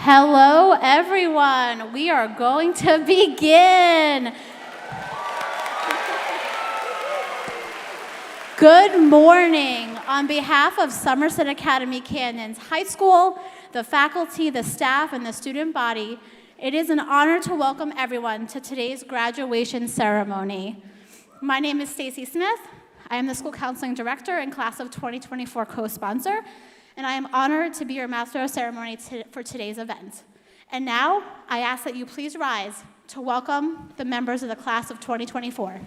Hello, everyone. We are going to begin. Good morning. On behalf of Somerset Academy Canyons High School, the faculty, the staff, and the student body, it is an honor to welcome everyone to today's graduation ceremony. My name is Stacy Smith. I am the School Counseling Director and Class of 2024 co-sponsor, and I am honored to be your Master of Ceremony for today's event. And now, I ask that you please rise to welcome the members of the Class of 2024.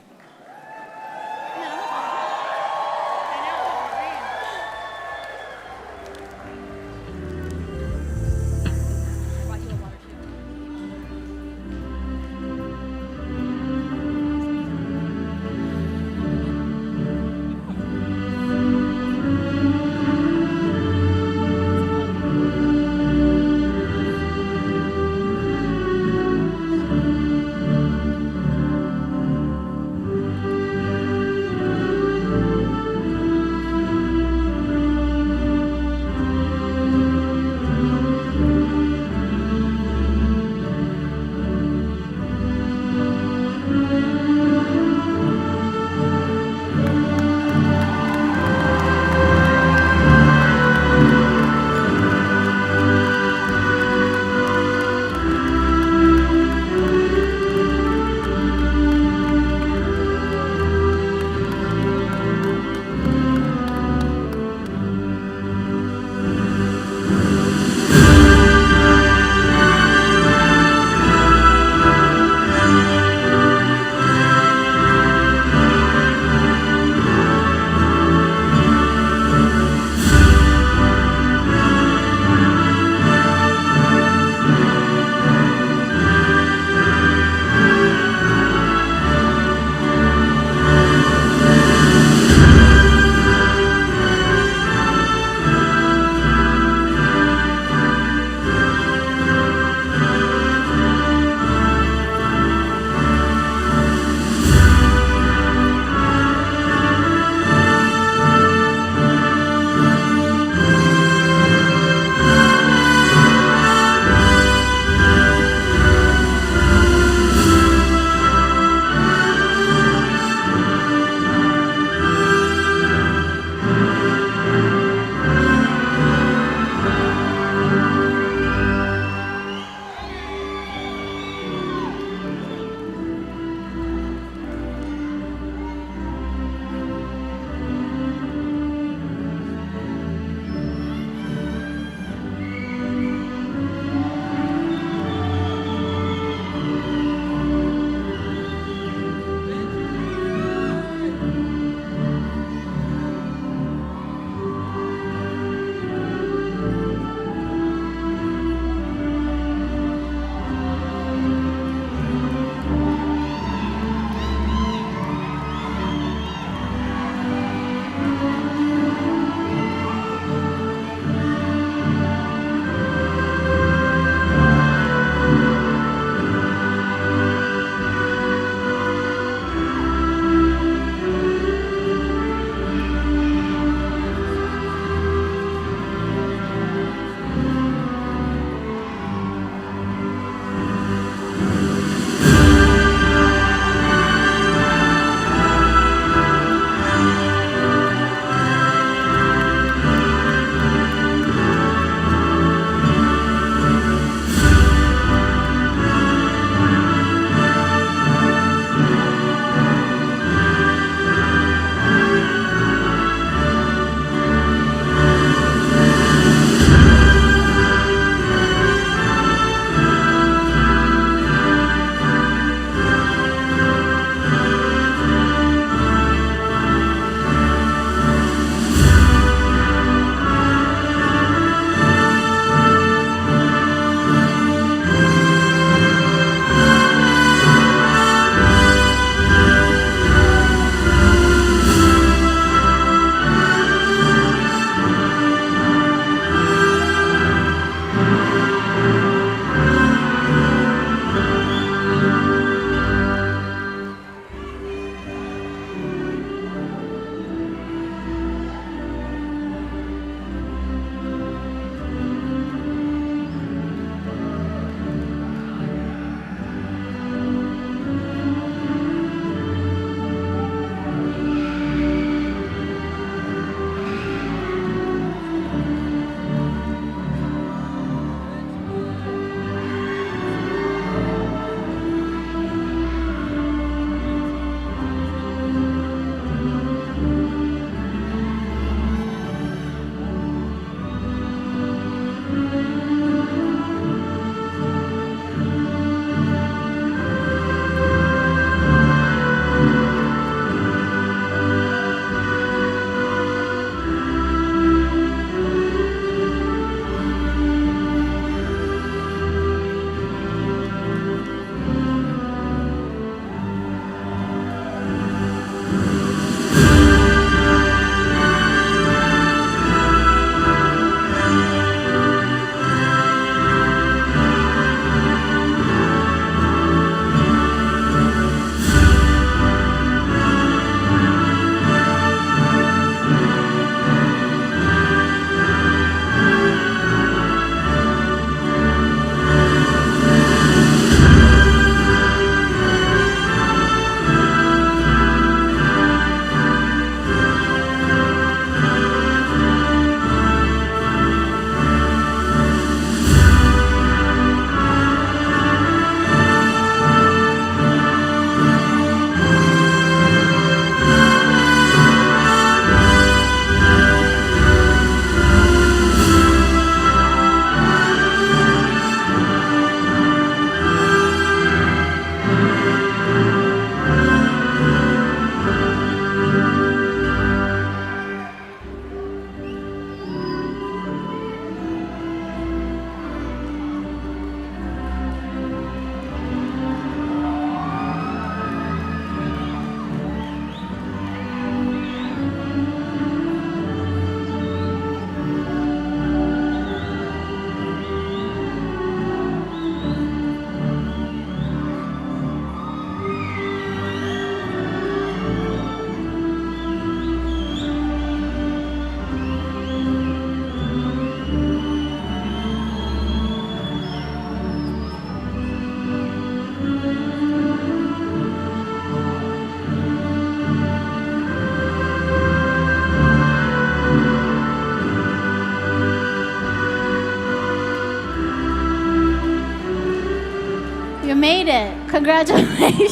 You made it. Congratulations.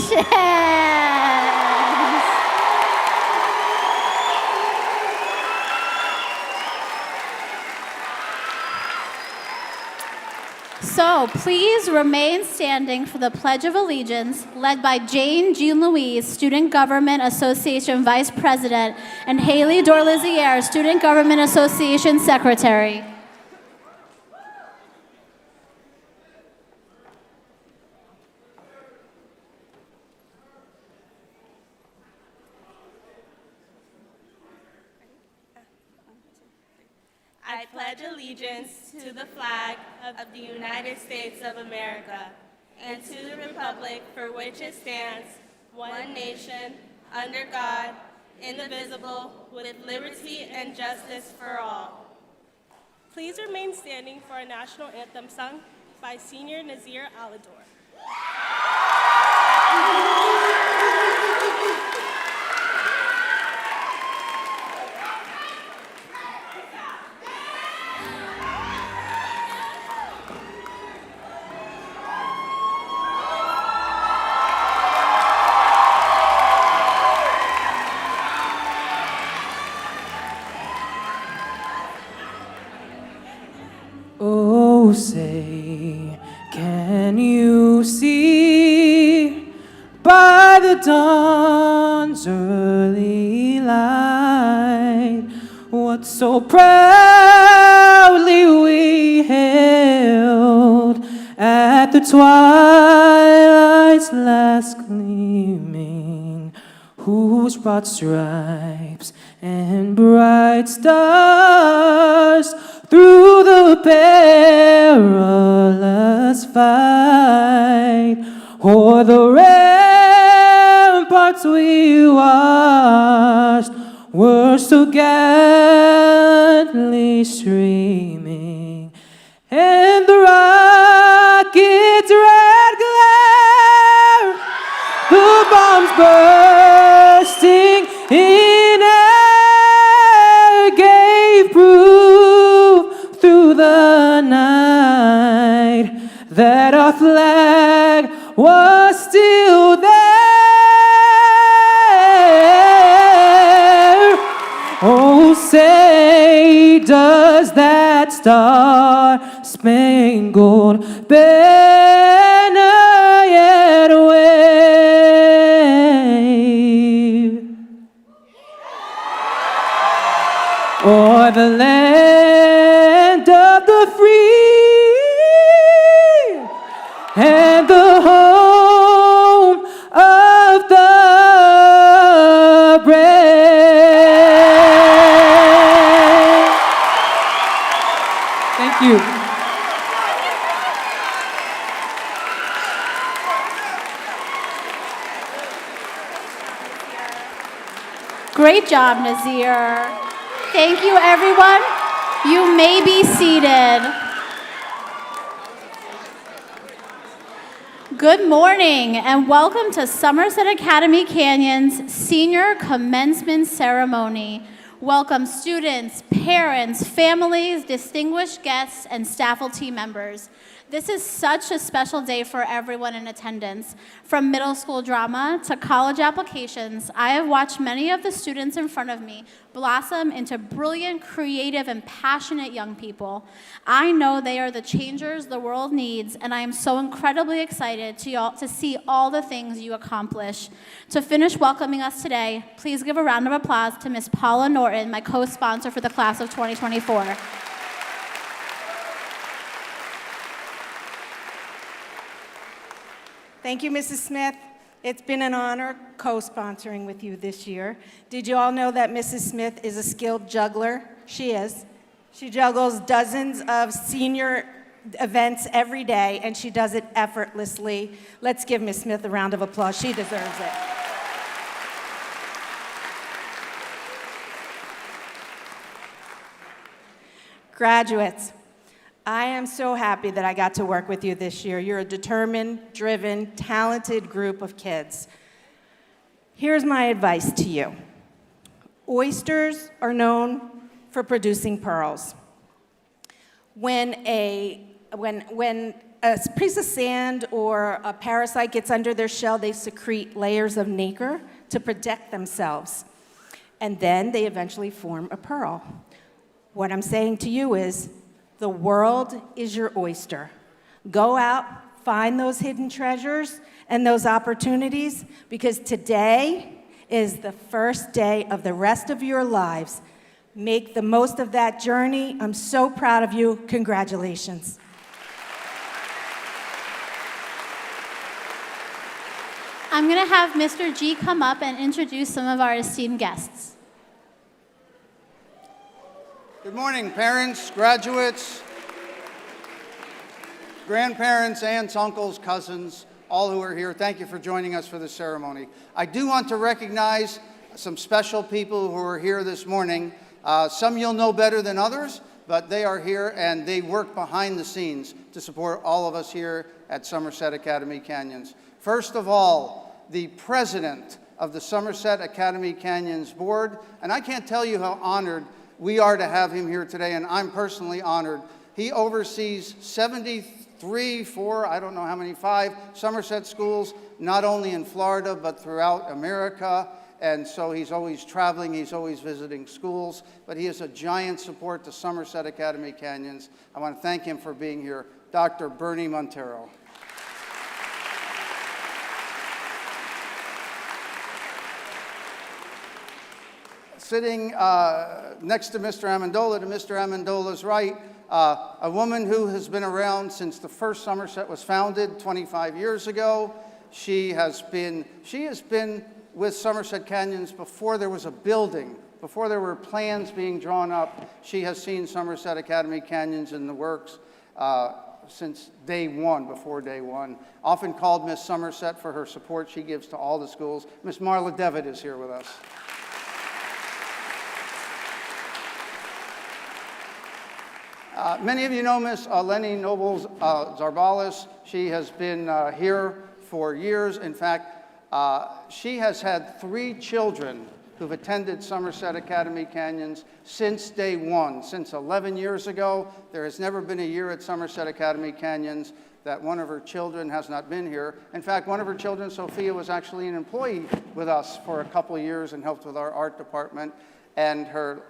So please remain standing for the Pledge of Allegiance, led by Jane Jean Louise, Student Government Association Vice President, and Haley Dorlizier, Student Government Association Secretary. I pledge allegiance to the flag of the United States of America and to the republic for which it stands, one nation, under God, indivisible, with liberty and justice for all. Please remain standing for a national anthem sung by Senior Nazir Alador. Oh, say, can you see by the dawn's early light what so proudly we hailed at the twilight's last gleaming, whose broad stripes and bright stars through the perilous fight o'er the ramparts we watched were so gallantly streaming, and the rocket's red glare, the bombs bursting in air gave proof through the night that our flag was still there. Oh, say, does that star-spangled banner yet wave o'er the land of the free and the home of the brave? Thank you. Great job, Nazir. Thank you, everyone. You may be seated. Good morning, and welcome to Somerset Academy Canyon's Senior Commencement Ceremony. Welcome students, parents, families, distinguished guests, and faculty members. This is such a special day for everyone in attendance. From middle school drama to college applications, I have watched many of the students in front of me blossom into brilliant, creative, and passionate young people. I know they are the changers the world needs, and I am so incredibly excited to see all the things you accomplish. To finish welcoming us today, please give a round of applause to Ms. Paula Norton, my co-sponsor for the class of 2024. Thank you, Mrs. Smith. It's been an honor co-sponsoring with you this year. Did you all know that Mrs. Smith is a skilled juggler? She is. She juggles dozens of senior events every day, and she does it effortlessly. Let's give Ms. Smith a round of applause. She deserves it. Graduates, I am so happy that I got to work with you this year. You're a determined, driven, talented group of kids. Here's my advice to you. Oysters are known for producing pearls. When a piece of sand or a parasite gets under their shell, they secrete layers of nacre to protect themselves. And then they eventually form a pearl. What I'm saying to you is, the world is your oyster. Go out, find those hidden treasures and those opportunities, because today is the first day of the rest of your lives. Make the most of that journey. I'm so proud of you. Congratulations. I'm going to have Mr. G come up and introduce some of our esteemed guests. Good morning, parents, graduates, grandparents, aunts, uncles, cousins, all who are here. Thank you for joining us for this ceremony. I do want to recognize some special people who are here this morning. Some you'll know better than others, but they are here and they work behind the scenes to support all of us here at Somerset Academy Canyons. First of all, the president of the Somerset Academy Canyons Board, and I can't tell you how honored we are to have him here today, and I'm personally honored. He oversees 5 Somerset schools, not only in Florida, but throughout America. And so he's always traveling, he's always visiting schools, but he is a giant support to Somerset Academy Canyons. I want to thank him for being here, Dr. Bernie Montero. Sitting next to Mr. Amendola's right, a woman who has been around since the first Somerset was founded 25 years ago. She has been with Somerset Canyons before there was a building, before there were plans being drawn up. She has seen Somerset Academy Canyons in the works since day one, before day one. Often called Miss Somerset for her support she gives to all the schools. Miss Marla Devitt is here with us. Many of you know Miss Lenny Nobles Zarbalis. She has been here for years. In fact, she has had 3 children who've attended Somerset Academy Canyons since day one. Since 11 years ago, there has never been a year at Somerset Academy Canyons that one of her children has not been here. In fact, one of her children, Sophia, was actually an employee with us for a couple of years and helped with our art department. And her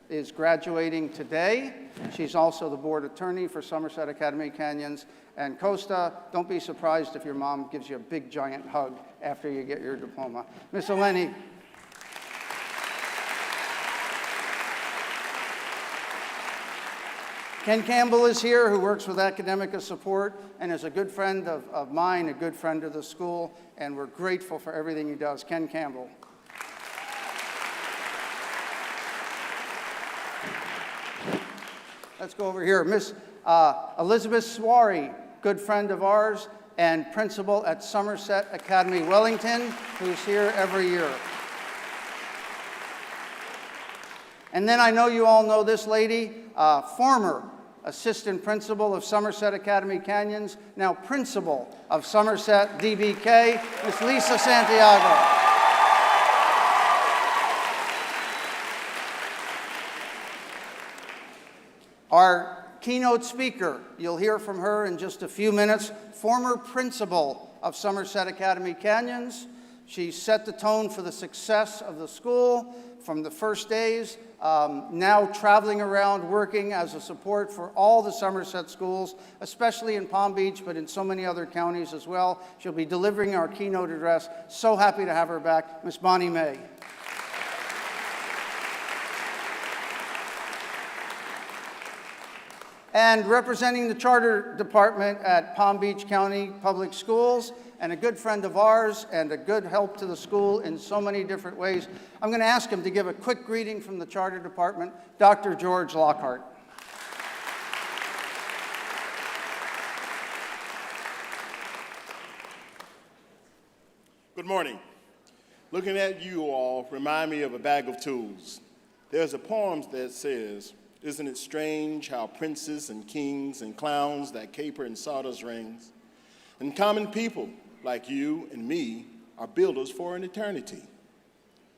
is graduating today. She's also the board attorney for Somerset Academy Canyons. And Costa, don't be surprised if your mom gives you a big giant hug after you get your diploma. Miss Eleni. Ken Campbell is here, who works with Academica Support and is a good friend of mine, a good friend of the school, and we're grateful for everything he does. Ken Campbell. Let's go over here. Miss Elizabeth Swari, good friend of ours and principal at Somerset Academy Wellington, who's here every year. And then I know you all know this lady, former assistant principal of Somerset Academy Canyons, now principal of Somerset DBK, Miss Lisa Santiago. Our keynote speaker, you'll hear from her in just a few minutes, former principal of Somerset Academy Canyons. She set the tone for the success of the school from the first days, now traveling around working as a support for all the Somerset schools, especially in Palm Beach, but in so many other counties as well. She'll be delivering our keynote address. So happy to have her back, Miss Bonnie May. And representing the charter department at Palm Beach County Public Schools, and a good friend of ours and a good help to the school in so many different ways, I'm going to ask him to give a quick greeting from the charter department, Dr. George Lockhart. Good morning. Looking at you all remind me of a bag of tools. There's a poem that says, "Isn't it strange how princes and kings and clowns that caper in sawdust rings, and common people like you and me are builders for an eternity.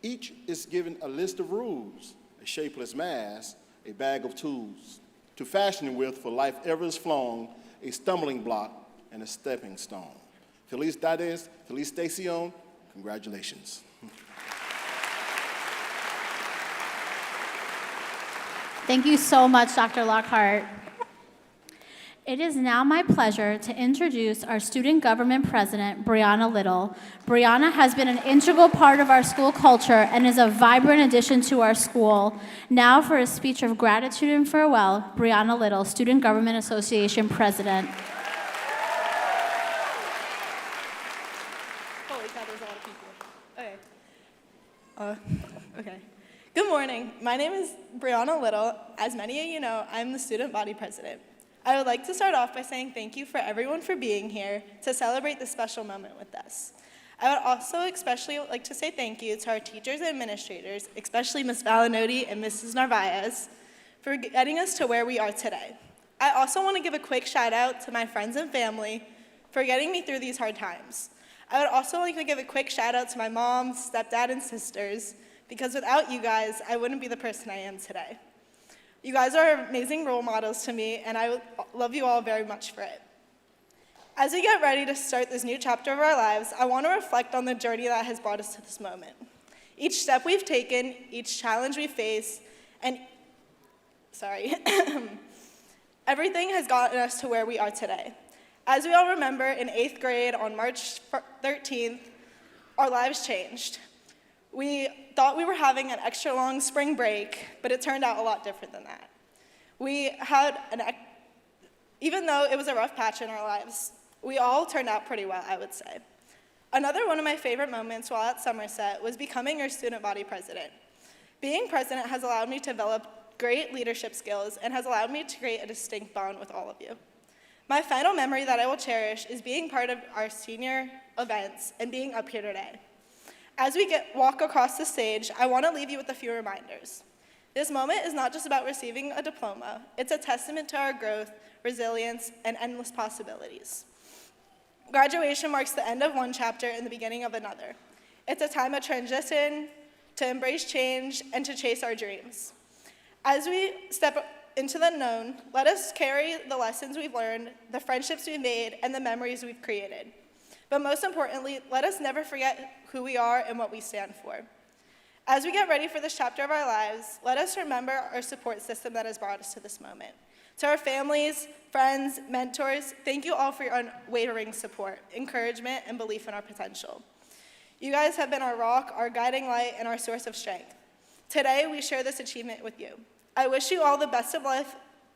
Each is given a list of rules, a shapeless mass, a bag of tools, to fashion with for life ever is flown, a stumbling block, and a stepping stone. Felicitación, congratulations. Thank you so much, Dr. Lockhart. It is now my pleasure to introduce our student government president, Brianna Little. Brianna has been an integral part of our school culture and is a vibrant addition to our school. Now for a speech of gratitude and farewell, Brianna Little, Student Government Association president. Holy cow, there's a lot of people. Okay. Good morning. My name is Brianna Little. As many of you know, I'm the student body president. I would like to start off by saying thank you for everyone for being here to celebrate this special moment with us. I would also especially like to say thank you to our teachers and administrators, especially Ms. Valinotti and Mrs. Narvaez, for getting us to where we are today. I also want to give a quick shout out to my friends and family for getting me through these hard times. I would also like to give a quick shout out to my mom, stepdad, and sisters, because without you guys, I wouldn't be the person I am today. You guys are amazing role models to me, and I love you all very much for it. As we get ready to start this new chapter of our lives, I want to reflect on the journey that has brought us to this moment. Each step we've taken, each challenge we face, and everything has gotten us to where we are today. As we all remember, in 8th grade on March 13th, our lives changed. We thought we were having an extra long spring break, but it turned out a lot different than that. Even though it was a rough patch in our lives, we all turned out pretty well, I would say. Another one of my favorite moments while at Somerset was becoming your student body president. Being president has allowed me to develop great leadership skills and has allowed me to create a distinct bond with all of you. My final memory that I will cherish is being part of our senior events and being up here today. As we walk across the stage, I want to leave you with a few reminders. This moment is not just about receiving a diploma, it's a testament to our growth, resilience, and endless possibilities. Graduation marks the end of one chapter and the beginning of another. It's a time of transition, to embrace change, and to chase our dreams. As we step into the unknown, let us carry the lessons we've learned, the friendships we've made, and the memories we've created. But most importantly, let us never forget who we are and what we stand for. As we get ready for this chapter of our lives, let us remember our support system that has brought us to this moment. To our families, friends, mentors, thank you all for your unwavering support, encouragement, and belief in our potential. You guys have been our rock, our guiding light, and our source of strength. Today, we share this achievement with you. I wish you all the best of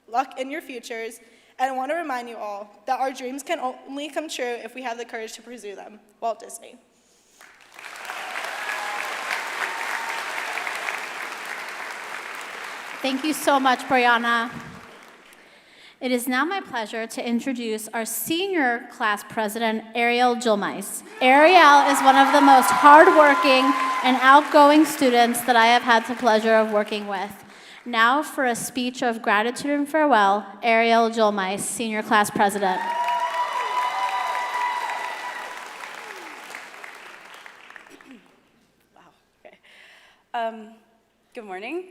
luck in your futures, and I want to remind you all that our dreams can only come true if we have the courage to pursue them. Walt Disney. Thank you so much, Brianna. It is now my pleasure to introduce our senior class president, Ariel Julmais. Ariel is one of the most hardworking and outgoing students that I have had the pleasure of working with. Now for a speech of gratitude and farewell, Ariel Julmais, senior class president. Wow, okay. Good morning.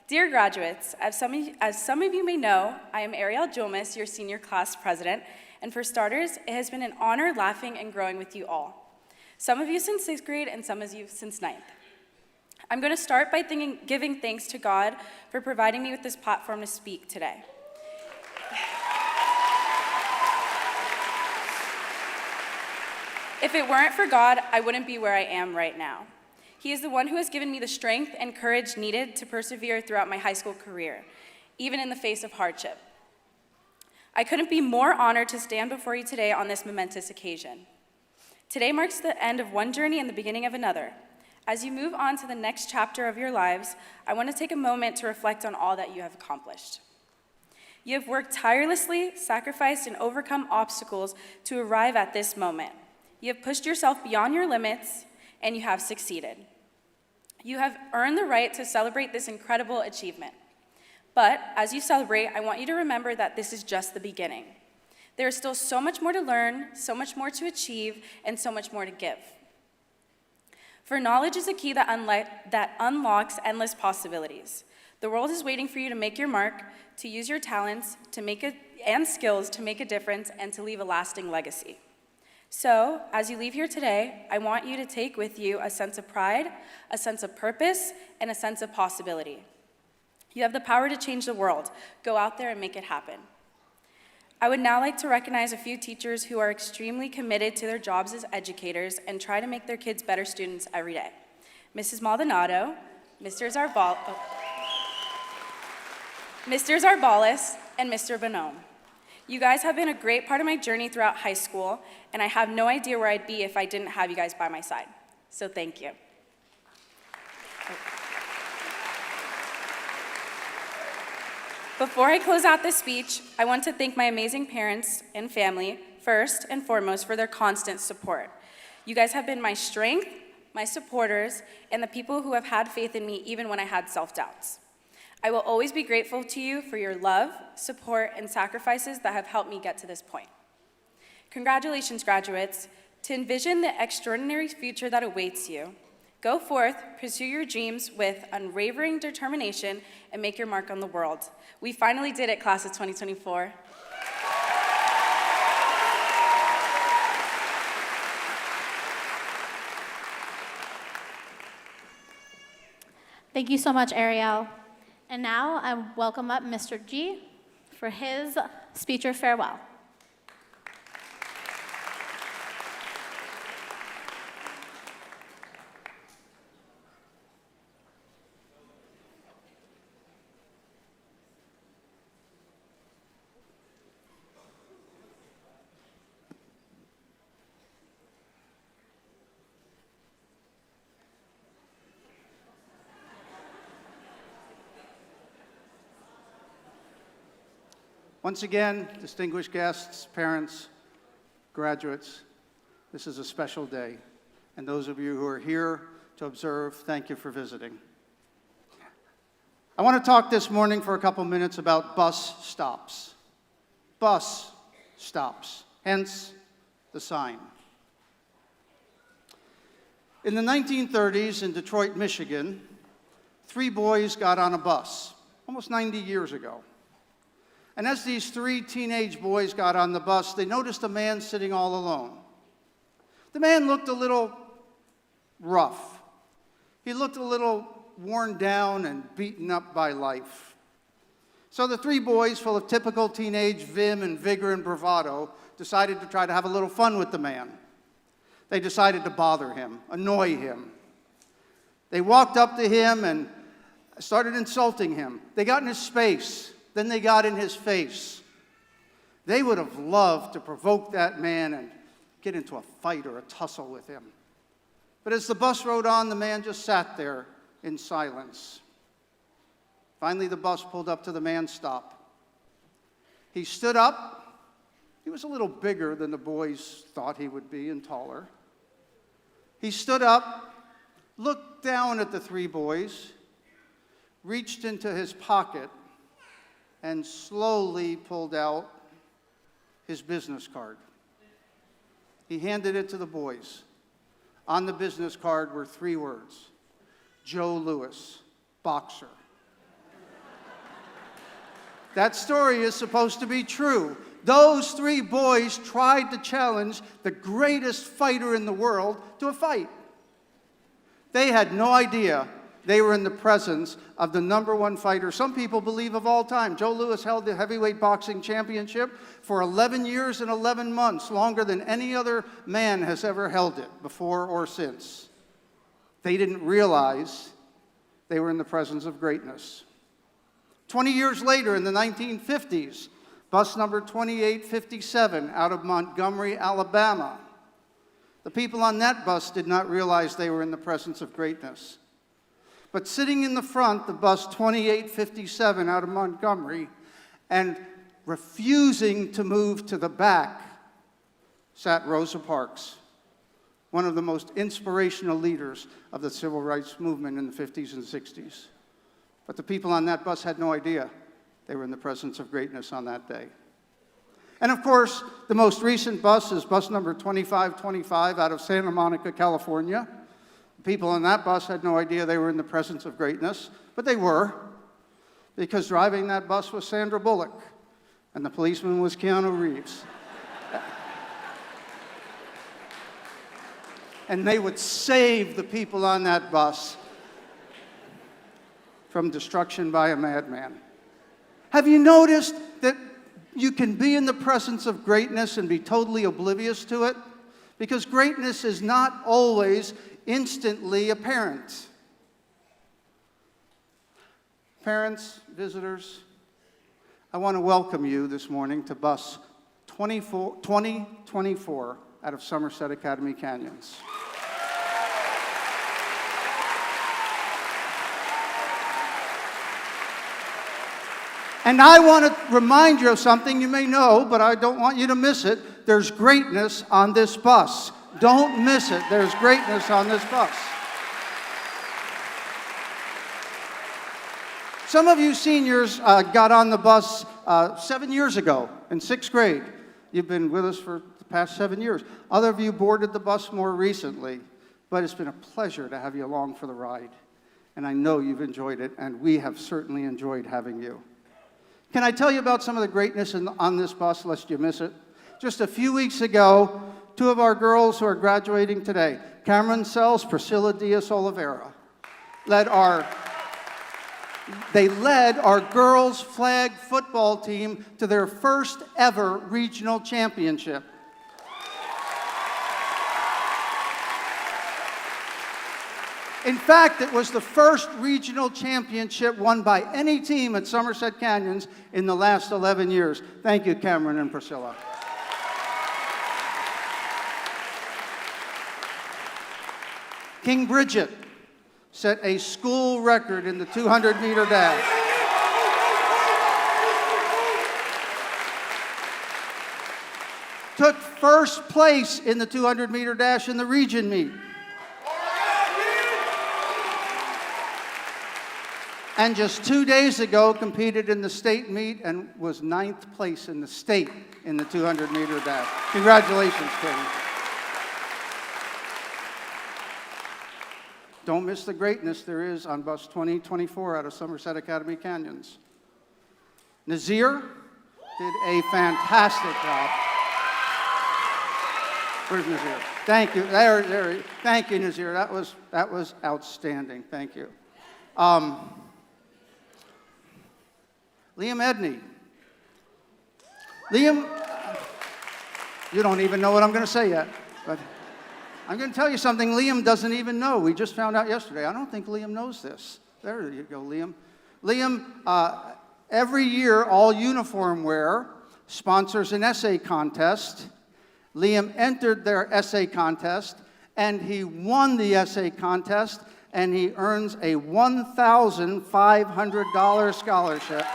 Dear graduates, as some of you may know, I am Ariel Julmais, your senior class president, and for starters, it has been an honor laughing and growing with you all. Some of you since 6th grade and some of you since 9th. I'm going to start by giving thanks to God for providing me with this platform to speak today. If it weren't for God, I wouldn't be where I am right now. He is the one who has given me the strength and courage needed to persevere throughout my high school career, even in the face of hardship. I couldn't be more honored to stand before you today on this momentous occasion. Today marks the end of one journey and the beginning of another. As you move on to the next chapter of your lives, I want to take a moment to reflect on all that you have accomplished. You have worked tirelessly, sacrificed, and overcome obstacles to arrive at this moment. You have pushed yourself beyond your limits, and you have succeeded. You have earned the right to celebrate this incredible achievement. But as you celebrate, I want you to remember that this is just the beginning. There is still so much more to learn, so much more to achieve, and so much more to give. For knowledge is a key that unlocks endless possibilities. The world is waiting for you to make your mark, to use your talents, to make an and skills to make a difference and to leave a lasting legacy. So, as you leave here today, I want you to take with you a sense of pride, a sense of purpose, and a sense of possibility. You have the power to change the world. Go out there and make it happen. I would now like to recognize a few teachers who are extremely committed to their jobs as educators and try to make their kids better students every day. Mrs. Maldonado, Mr. Zarbalis, and Mr. Bonhomme. You guys have been a great part of my journey throughout high school, and I have no idea where I'd be if I didn't have you guys by my side. So thank you. Before I close out this speech, I want to thank my amazing parents and family, first and foremost, for their constant support. You guys have been my strength, my supporters, and the people who have had faith in me even when I had self-doubts. I will always be grateful to you for your love, support, and sacrifices that have helped me get to this point. Congratulations, graduates. To envision the extraordinary future that awaits you, go forth, pursue your dreams with unwavering determination, and make your mark on the world. We finally did it, class of 2024. Thank you so much, Ariel. And now I welcome up Mr. G for his speech or farewell. Once again, distinguished guests, parents, graduates, this is a special day. And those of you who are here to observe, thank you for visiting. I want to talk this morning for a couple minutes about bus stops. Bus stops, hence the sign. In the 1930s in Detroit, Michigan, 3 boys got on a bus, almost 90 years ago. And as these 3 teenage boys got on the bus, they noticed a man sitting all alone. The man looked a little rough. He looked a little worn down and beaten up by life. So the 3 boys, full of typical teenage vim and vigor and bravado, decided to try to have a little fun with the man. They decided to bother him, annoy him. They walked up to him and started insulting him. They got in his space. Then they got in his face. They would have loved to provoke that man and get into a fight or a tussle with him. But as the bus rode on, the man just sat there in silence. Finally, the bus pulled up to the man's stop. He stood up. He was a little bigger than the boys thought he would be and taller. He stood up, looked down at the 3 boys, reached into his pocket, and slowly pulled out his business card. He handed it to the boys. On the business card were 3 words: Joe Louis, boxer. That story is supposed to be true. Those 3 boys tried to challenge the greatest fighter in the world to a fight. They had no idea they were in the presence of the #1 fighter, some people believe, of all time. Joe Louis held the heavyweight boxing championship for 11 years and 11 months, longer than any other man has ever held it before or since. They didn't realize they were in the presence of greatness. 20 years later, in the 1950s, bus number 2857 out of Montgomery, Alabama. The people on that bus did not realize they were in the presence of greatness. But sitting in the front, the bus 2857 out of Montgomery, and refusing to move to the back, sat Rosa Parks, one of the most inspirational leaders of the civil rights movement in the 50s and 60s. But the people on that bus had no idea they were in the presence of greatness on that day. And of course, the most recent bus is bus number 2525 out of Santa Monica, California. People on that bus had no idea they were in the presence of greatness, but they were, because driving that bus was Sandra Bullock, and the policeman was Keanu Reeves. And they would save the people on that bus from destruction by a madman. Have you noticed that you can be in the presence of greatness and be totally oblivious to it? Because greatness is not always instantly apparent. Parents, visitors, I want to welcome you this morning to bus 2024 out of Somerset Academy Canyons. And I want to remind you of something you may know, but I don't want you to miss it. There's greatness on this bus. Don't miss it. There's greatness on this bus. Some of you seniors got on the bus 7 years ago in 6th grade. You've been with us for the past 7 years. Other of you boarded the bus more recently, but it's been a pleasure to have you along for the ride. And I know you've enjoyed it, and we have certainly enjoyed having you. Can I tell you about some of the greatness on this bus, lest you miss it? Just a few weeks ago, two of our girls who are graduating today, Cameron Sells, Priscilla Diaz Oliveira, led our girls' flag football team to their first ever regional championship. In fact, it was the first regional championship won by any team at Somerset Canyons in the last 11 years. Thank you, Cameron and Priscilla. King Bridget set a school record in the 200-meter dash. Took first place in the 200-meter dash in the region meet. And just 2 days ago, competed in the state meet and was 9th place in the state in the 200-meter dash. Congratulations, Katie. Don't miss the greatness there is on bus 2024 out of Somerset Academy Canyons. Nazir did a fantastic job. Where's Nazir? Thank you. There. Thank you, Nazir. That was outstanding. Thank you. Liam Edney. Liam, you don't even know what I'm going to say yet, but I'm going to tell you something Liam doesn't even know. We just found out yesterday. I don't think Liam knows this. There you go, Liam. Liam, every year, All Uniform Wear sponsors an essay contest. Liam entered their essay contest, and he won the essay contest, and he earns a $1,500 scholarship.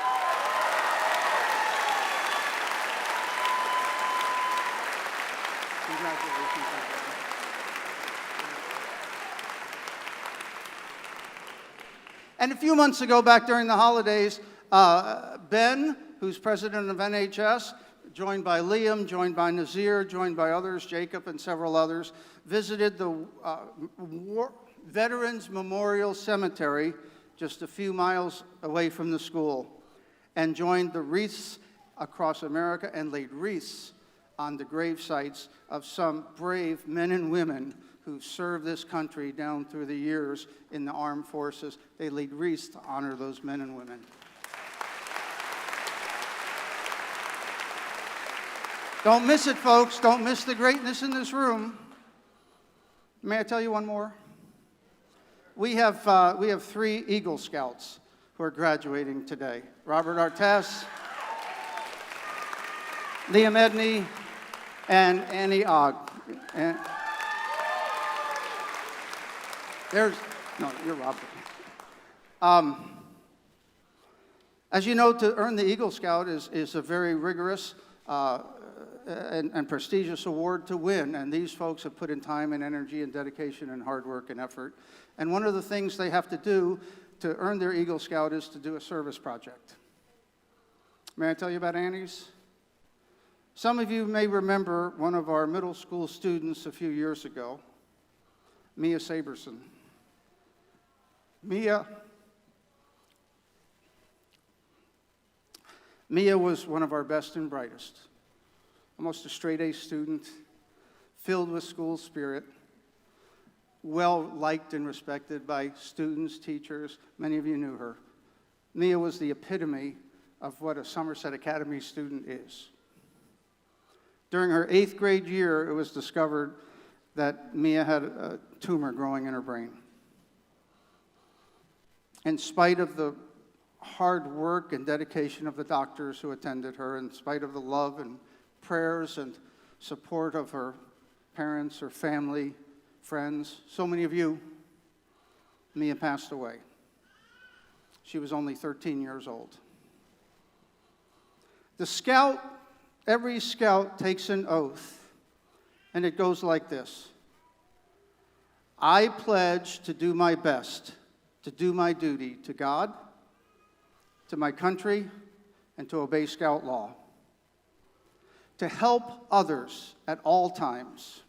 And a few months ago, back during the holidays, Ben, who's president of NHS, joined by Liam, joined by Nazir, joined by others, Jacob and several others, visited the Veterans Memorial Cemetery just a few miles away from the school and joined the wreaths across America and laid wreaths on the grave sites of some brave men and women who served this country down through the years in the armed forces. They laid wreaths to honor those men and women. Don't miss it, folks. Don't miss the greatness in this room. May I tell you one more? We have 3 Eagle Scouts who are graduating today. Robert Artess, Liam Edney, and Annie Ogg. No, you're Robert. As you know, to earn the Eagle Scout is a very rigorous and prestigious award to win, and these folks have put in time and energy and dedication and hard work and effort. And one of the things they have to do to earn their Eagle Scout is to do a service project. May I tell you about Annie's? Some of you may remember one of our middle school students a few years ago, Mia Saberson. Mia was one of our best and brightest, almost a straight-A student, filled with school spirit, well-liked and respected by students, teachers. Many of you knew her. Mia was the epitome of what a Somerset Academy student is. During her 8th grade year, it was discovered that Mia had a tumor growing in her brain. In spite of the hard work and dedication of the doctors who attended her, in spite of the love and prayers and support of her parents, her family, friends, so many of you, Mia passed away. She was only 13 years old. Every scout takes an oath, and it goes like this. I pledge to do my best, to do my duty to God, to my country, and to obey Scout law, to help others at all times,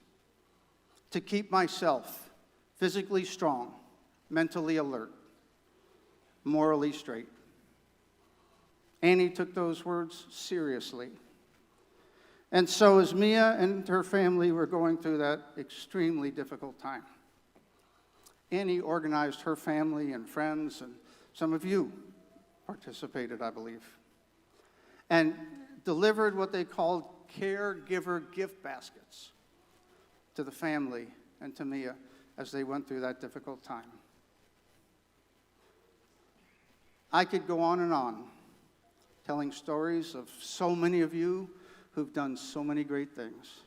to keep myself physically strong, mentally alert, morally straight. Annie took those words seriously. And so as Mia and her family were going through that extremely difficult time, Annie organized her family and friends, and some of you participated, I believe, and delivered what they called caregiver gift baskets to the family and to Mia as they went through that difficult time. I could go on, telling stories of so many of you who've done so many great things.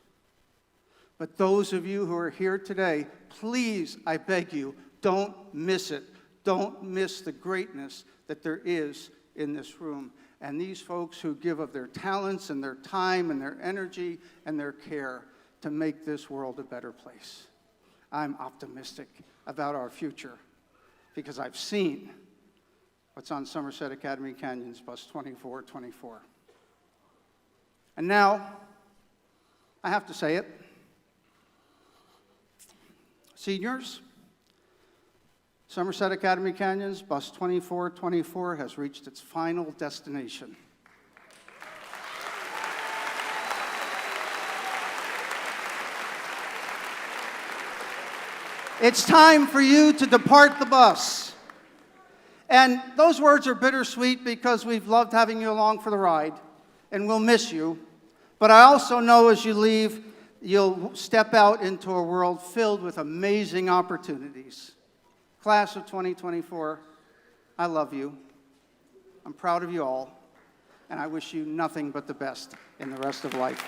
But those of you who are here today, please, I beg you, don't miss it. Don't miss the greatness that there is in this room. And these folks who give of their talents and their time and their energy and their care to make this world a better place. I'm optimistic about our future because I've seen what's on Somerset Academy Canyons Bus 2424. And now, I have to say it. Seniors, Somerset Academy Canyons Bus 2424 has reached its final destination. It's time for you to depart the bus. And those words are bittersweet because we've loved having you along for the ride, and we'll miss you. But I also know as you leave, you'll step out into a world filled with amazing opportunities. Class of 2024, I love you. I'm proud of you all, and I wish you nothing but the best in the rest of life.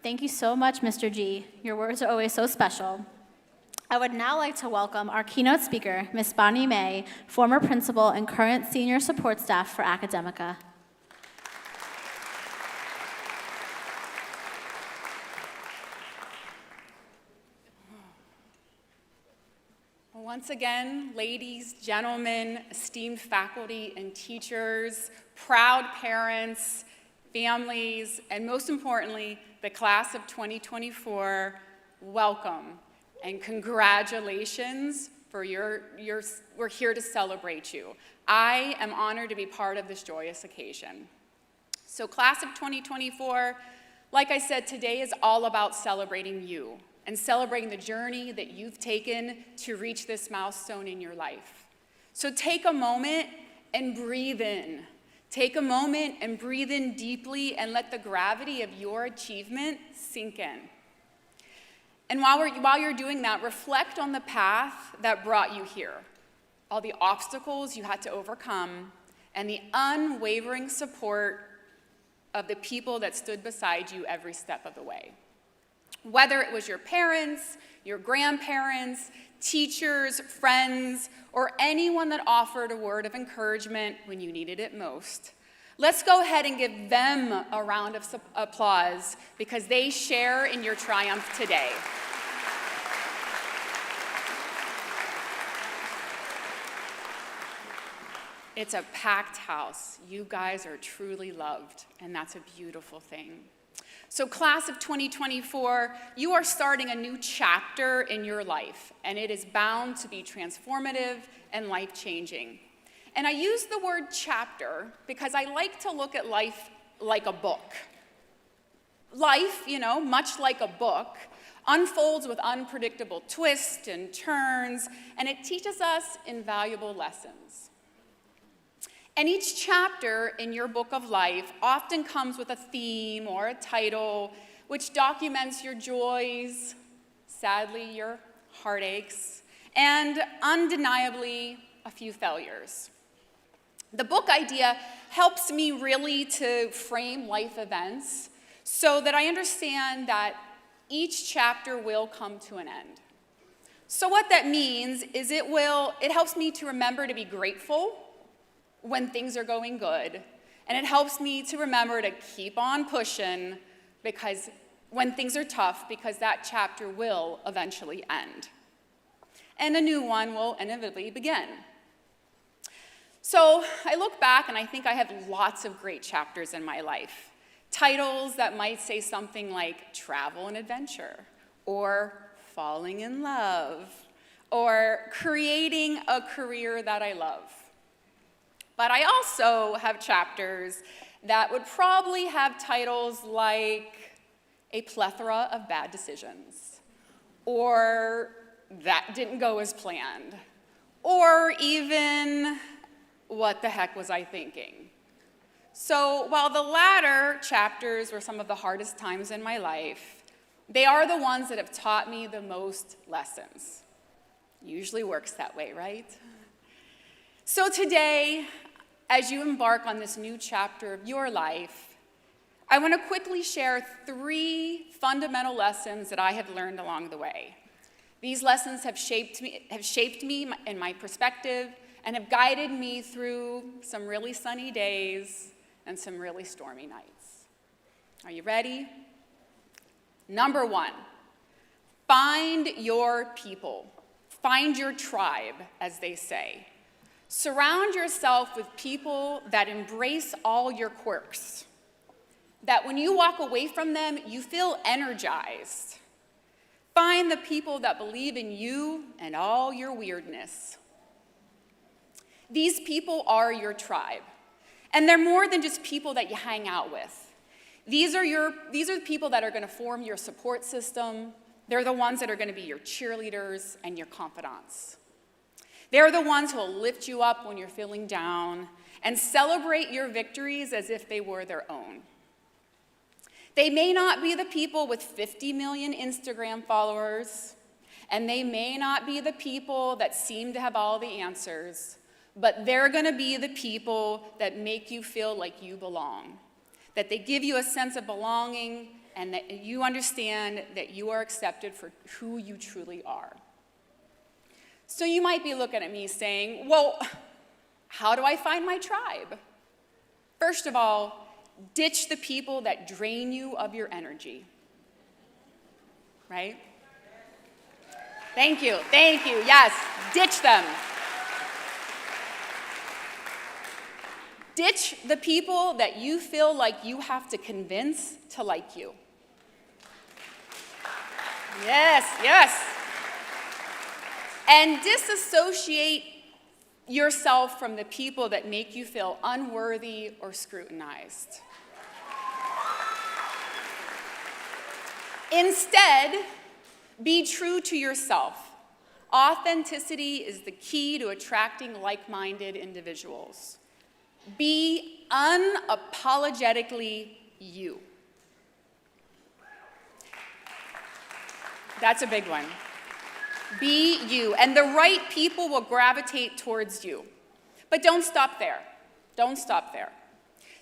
Thank you so much, Mr. G. Your words are always so special. I would now like to welcome our keynote speaker, Ms. Bonnie May, former principal and current senior support staff for Academica. Once again, ladies, gentlemen, esteemed faculty and teachers, proud parents, families, and most importantly, the class of 2024, welcome and congratulations for we're here to celebrate you. I am honored to be part of this joyous occasion. So class of 2024, like I said, today is all about celebrating you and celebrating the journey that you've taken to reach this milestone in your life. So take a moment and breathe in. Take a moment and breathe in deeply and let the gravity of your achievement sink in. And while you're doing that, reflect on the path that brought you here, all the obstacles you had to overcome, and the unwavering support of the people that stood beside you every step of the way. Whether it was your parents, your grandparents, teachers, friends, or anyone that offered a word of encouragement when you needed it most. Let's go ahead and give them a round of applause because they share in your triumph today. It's a packed house. You guys are truly loved, and that's a beautiful thing. So class of 2024, you are starting a new chapter in your life, and it is bound to be transformative and life-changing. And I use the word chapter because I like to look at life like a book. Life, much like a book, unfolds with unpredictable twists and turns, and it teaches us invaluable lessons. And each chapter in your book of life often comes with a theme or a title which documents your joys, sadly your heartaches, and undeniably a few failures. The book idea helps me really to frame life events so that I understand that each chapter will come to an end. So what that means is it helps me to remember to be grateful when things are going good, and it helps me to remember to keep on pushing because when things are tough, because that chapter will eventually end. And a new one will inevitably begin. So I look back and I think I have lots of great chapters in my life. Titles that might say something like travel and adventure, or falling in love, or creating a career that I love. But I also have chapters that would probably have titles like a plethora of bad decisions, or that didn't go as planned, or even what the heck was I thinking? So while the latter chapters were some of the hardest times in my life, they are the ones that have taught me the most lessons. Usually works that way, right? So today, as you embark on this new chapter of your life, I want to quickly share 3 fundamental lessons that I have learned along the way. These lessons have shaped me in my perspective and have guided me through some really sunny days and some really stormy nights. Are you ready? Number 1, find your people. Find your tribe, as they say. Surround yourself with people that embrace all your quirks, that when you walk away from them, you feel energized. Find the people that believe in you and all your weirdness. These people are your tribe, and they're more than just people that you hang out with. These are the people that are going to form your support system. They're the ones that are going to be your cheerleaders and your confidants. They're the ones who will lift you up when you're feeling down and celebrate your victories as if they were their own. They may not be the people with 50 million Instagram followers, and they may not be the people that seem to have all the answers, but they're going to be the people that make you feel like you belong, that they give you a sense of belonging, and that you understand that you are accepted for who you truly are. So you might be looking at me saying, well, how do I find my tribe? First of all, ditch the people that drain you of your energy, right? Thank you, yes, ditch them. Ditch the people that you feel like you have to convince to like you. Yes. And disassociate yourself from the people that make you feel unworthy or scrutinized. Instead, be true to yourself. Authenticity is the key to attracting like-minded individuals. Be unapologetically you. That's a big one. Be you, and the right people will gravitate towards you. But don't stop there.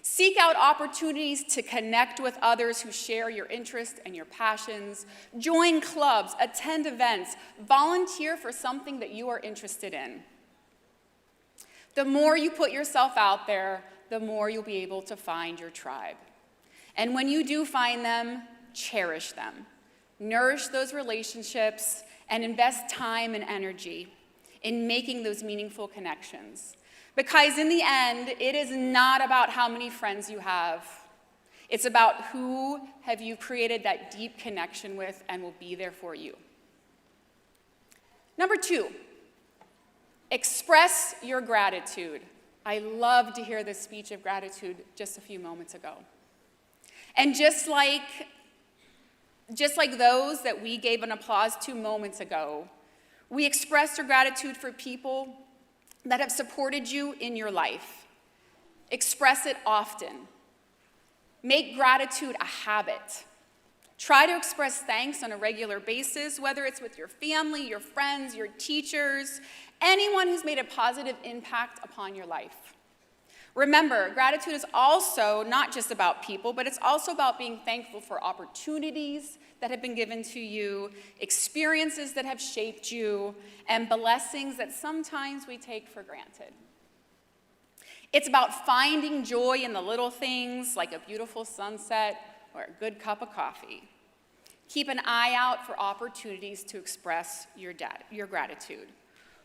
Seek out opportunities to connect with others who share your interests and your passions. Join clubs, attend events, volunteer for something that you are interested in. The more you put yourself out there, the more you'll be able to find your tribe. And when you do find them, cherish them. Nourish those relationships and invest time and energy in making those meaningful connections. Because in the end, it is not about how many friends you have. It's about who have you created that deep connection with and will be there for you. Number 2, express your gratitude. I loved to hear this speech of gratitude just a few moments ago. And just like those that we gave an applause to moments ago, we expressed our gratitude for people that have supported you in your life. Express it often. Make gratitude a habit. Try to express thanks on a regular basis, whether it's with your family, your friends, your teachers, anyone who's made a positive impact upon your life. Remember, gratitude is also not just about people, but it's also about being thankful for opportunities that have been given to you, experiences that have shaped you, and blessings that sometimes we take for granted. It's about finding joy in the little things like a beautiful sunset or a good cup of coffee. Keep an eye out for opportunities to express your gratitude.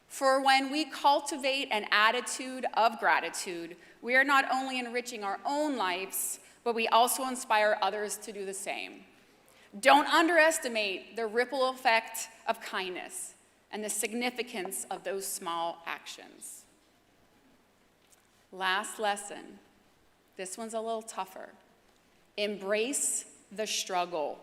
For when we cultivate an attitude of gratitude, we are not only enriching our own lives, but we also inspire others to do the same. Don't underestimate the ripple effect of kindness and the significance of those small actions. Last lesson. This one's a little tougher. Embrace the struggle.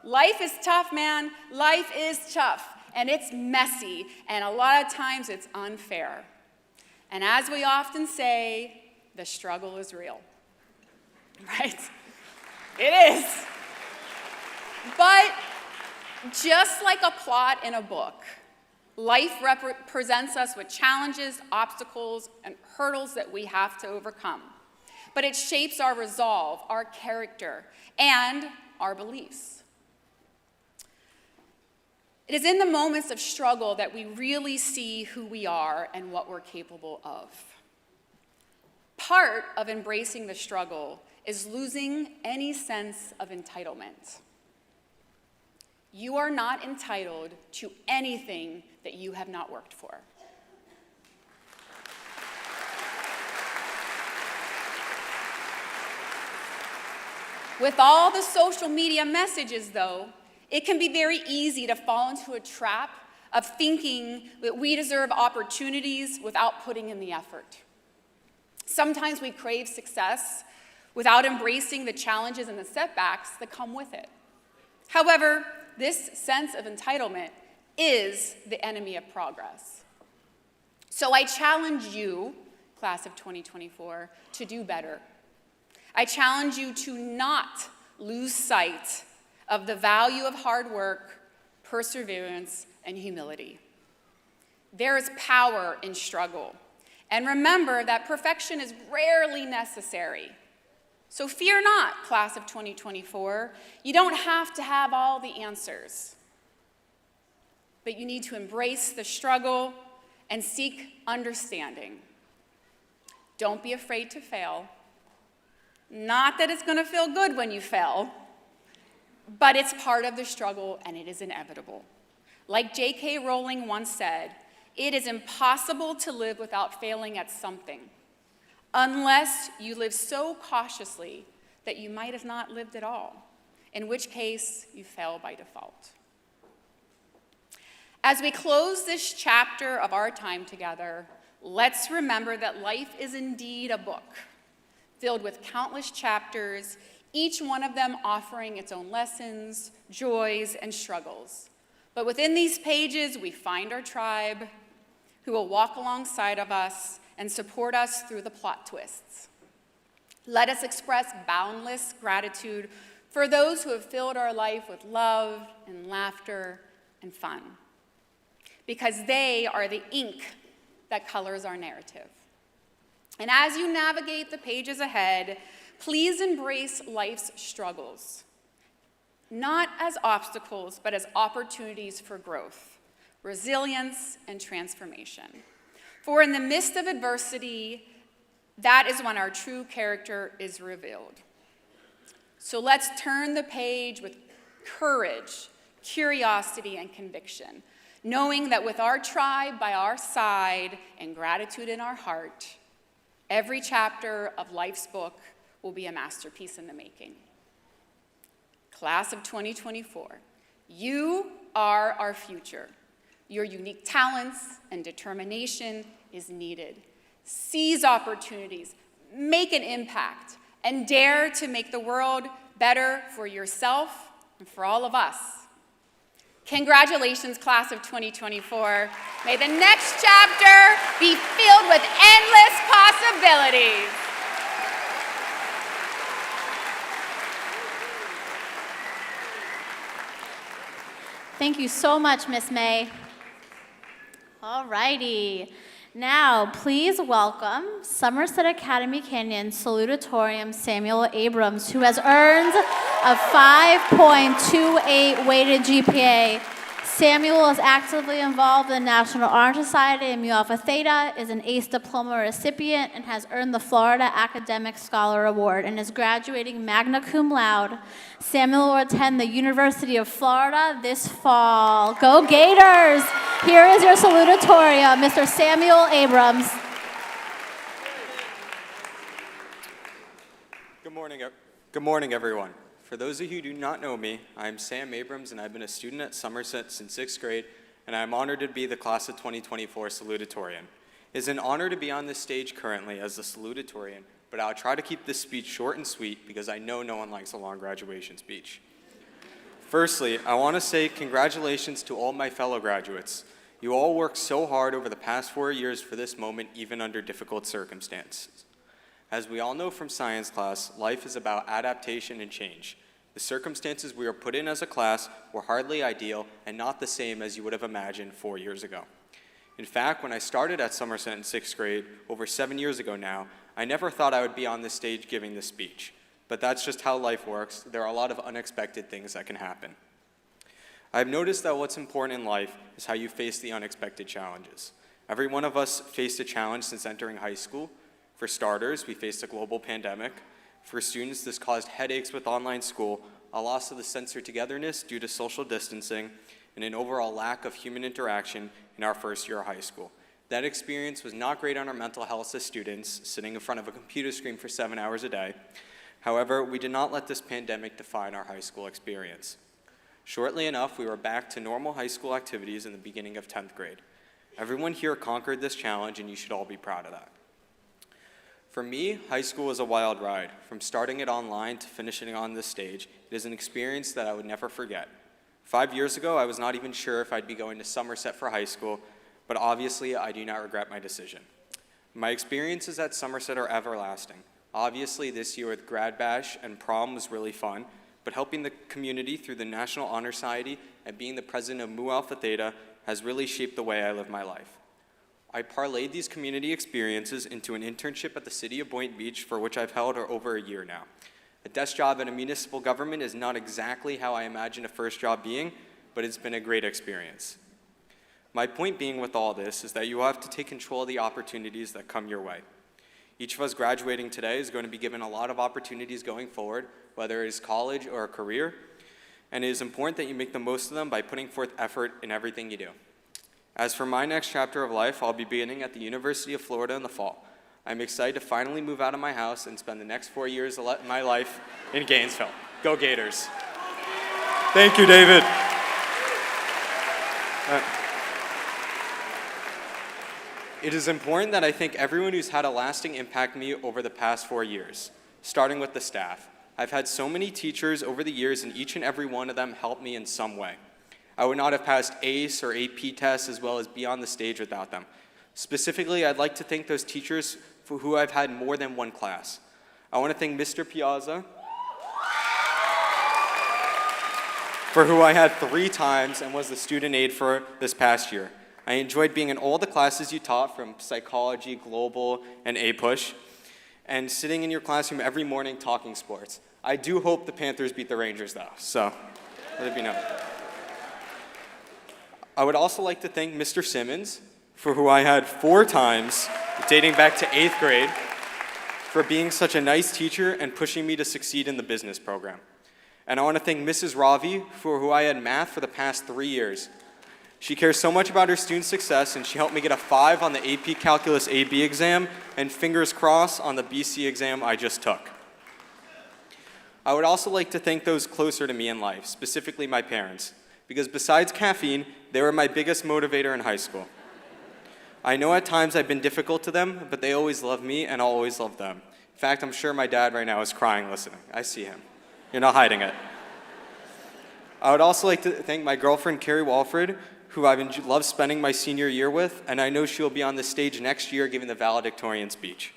Life is tough, man. Life is tough. And it's messy, and a lot of times it's unfair. And as we often say, the struggle is real, right? It is. But just like a plot in a book, life presents us with challenges, obstacles, and hurdles that we have to overcome. But it shapes our resolve, our character, and our beliefs. It is in the moments of struggle that we really see who we are and what we're capable of. Part of embracing the struggle is losing any sense of entitlement. You are not entitled to anything that you have not worked for. With all the social media messages, though, it can be very easy to fall into a trap of thinking that we deserve opportunities without putting in the effort. Sometimes we crave success without embracing the challenges and the setbacks that come with it. However, this sense of entitlement is the enemy of progress. So I challenge you, class of 2024, to do better. I challenge you to not lose sight of the value of hard work, perseverance, and humility. There is power in struggle. And remember that perfection is rarely necessary. So fear not, class of 2024. You don't have to have all the answers. But you need to embrace the struggle and seek understanding. Don't be afraid to fail. Not that it's going to feel good when you fail, but it's part of the struggle and it is inevitable. Like J.K. Rowling once said, it is impossible to live without failing at something, unless you live so cautiously that you might have not lived at all, in which case you fail by default. As we close this chapter of our time together, let's remember that life is indeed a book filled with countless chapters, each one of them offering its own lessons, joys, and struggles. But within these pages, we find our tribe who will walk alongside of us and support us through the plot twists. Let us express boundless gratitude for those who have filled our life with love and laughter and fun, because they are the ink that colors our narrative. And as you navigate the pages ahead, please embrace life's struggles, not as obstacles, but as opportunities for growth, resilience, and transformation. For in the midst of adversity, that is when our true character is revealed. So let's turn the page with courage, curiosity, and conviction, knowing that with our tribe by our side and gratitude in our heart, every chapter of life's book will be a masterpiece in the making. Class of 2024, you are our future. Your unique talents and determination is needed. Seize opportunities, make an impact, and dare to make the world better for yourself and for all of us. Congratulations, class of 2024. May the next chapter be filled with endless possibilities. Thank you so much, Miss May. All righty. Now, please welcome Somerset Academy Canyon Salutatorian Samuel Abrams, who has earned a 5.28 weighted GPA. Samuel is actively involved in the National Honor Society and Mu Alpha Theta, is an ACE diploma recipient, and has earned the Florida Academic Scholar Award and is graduating magna cum laude. Samuel will attend the University of Florida this fall. Go Gators! Here is your salutatorian, Mr. Samuel Abrams. Good morning, everyone. For those of you who do not know me, I'm Sam Abrams, and I've been a student at Somerset since 6th grade, and I'm honored to be the class of 2024 salutatorian. It is an honor to be on this stage currently as the salutatorian, but I'll try to keep this speech short and sweet because I know no one likes a long graduation speech. Firstly, I want to say congratulations to all my fellow graduates. You all worked so hard over the past 4 years for this moment, even under difficult circumstances. As we all know from science class, life is about adaptation and change. The circumstances we were put in as a class were hardly ideal and not the same as you would have imagined 4 years ago. In fact, when I started at Somerset in 6th grade, over 7 years ago now, I never thought I would be on this stage giving this speech. But that's just how life works. There are a lot of unexpected things that can happen. I've noticed that what's important in life is how you face the unexpected challenges. Every one of us faced a challenge since entering high school. For starters, we faced a global pandemic. For students, this caused headaches with online school, a loss of the sense of togetherness due to social distancing, and an overall lack of human interaction in our first year of high school. That experience was not great on our mental health as students, sitting in front of a computer screen for 7 hours a day. However, we did not let this pandemic define our high school experience. Shortly enough, we were back to normal high school activities in the beginning of 10th grade. Everyone here conquered this challenge, and you should all be proud of that. For me, high school was a wild ride. From starting it online to finishing on this stage, it is an experience that I would never forget. 5 years ago, I was not even sure if I'd be going to Somerset for high school, but obviously, I do not regret my decision. My experiences at Somerset are everlasting. Obviously, this year with Grad Bash and prom was really fun, but helping the community through the National Honor Society and being the president of Mu Alpha Theta has really shaped the way I live my life. I parlayed these community experiences into an internship at the city of Boynton Beach, for which I've held over a year now. A desk job in a municipal government is not exactly how I imagined a first job being, but it's been a great experience. My point being with all this is that you will have to take control of the opportunities that come your way. Each of us graduating today is going to be given a lot of opportunities going forward, whether it is college or a career, and it is important that you make the most of them by putting forth effort in everything you do. As for my next chapter of life, I'll be beginning at the University of Florida in the fall. I'm excited to finally move out of my house and spend the next 4 years of my life in Gainesville. Go Gators. Thank you, David. It is important that I thank everyone who's had a lasting impact on me over the past 4 years, starting with the staff. I've had so many teachers over the years, and each and every one of them helped me in some way. I would not have passed ACE or AP tests as well as be on the stage without them. Specifically, I'd like to thank those teachers for who I've had more than one class. I want to thank Mr. Piazza, for who I had 3 times and was the student aide for this past year. I enjoyed being in all the classes you taught, from psychology, global, and APUSH, and sitting in your classroom every morning talking sports. I do hope the Panthers beat the Rangers, though, so let it be known. I would also like to thank Mr. Simmons, for who I had 4 times, dating back to 8th grade, for being such a nice teacher and pushing me to succeed in the business program. And I want to thank Mrs. Ravi, for who I had math for the past 3 years. She cares so much about her students' success, and she helped me get a 5 on the AP Calculus AB exam, and fingers crossed on the BC exam I just took. I would also like to thank those closer to me in life, specifically my parents, because besides caffeine, they were my biggest motivator in high school. I know at times I've been difficult to them, but they always love me, and I'll always love them. In fact, I'm sure my dad right now is crying listening. I see him. You're not hiding it. I would also like to thank my girlfriend, Carrie Walford, who I've loved spending my senior year with, and I know she'll be on the stage next year giving the valedictorian speech.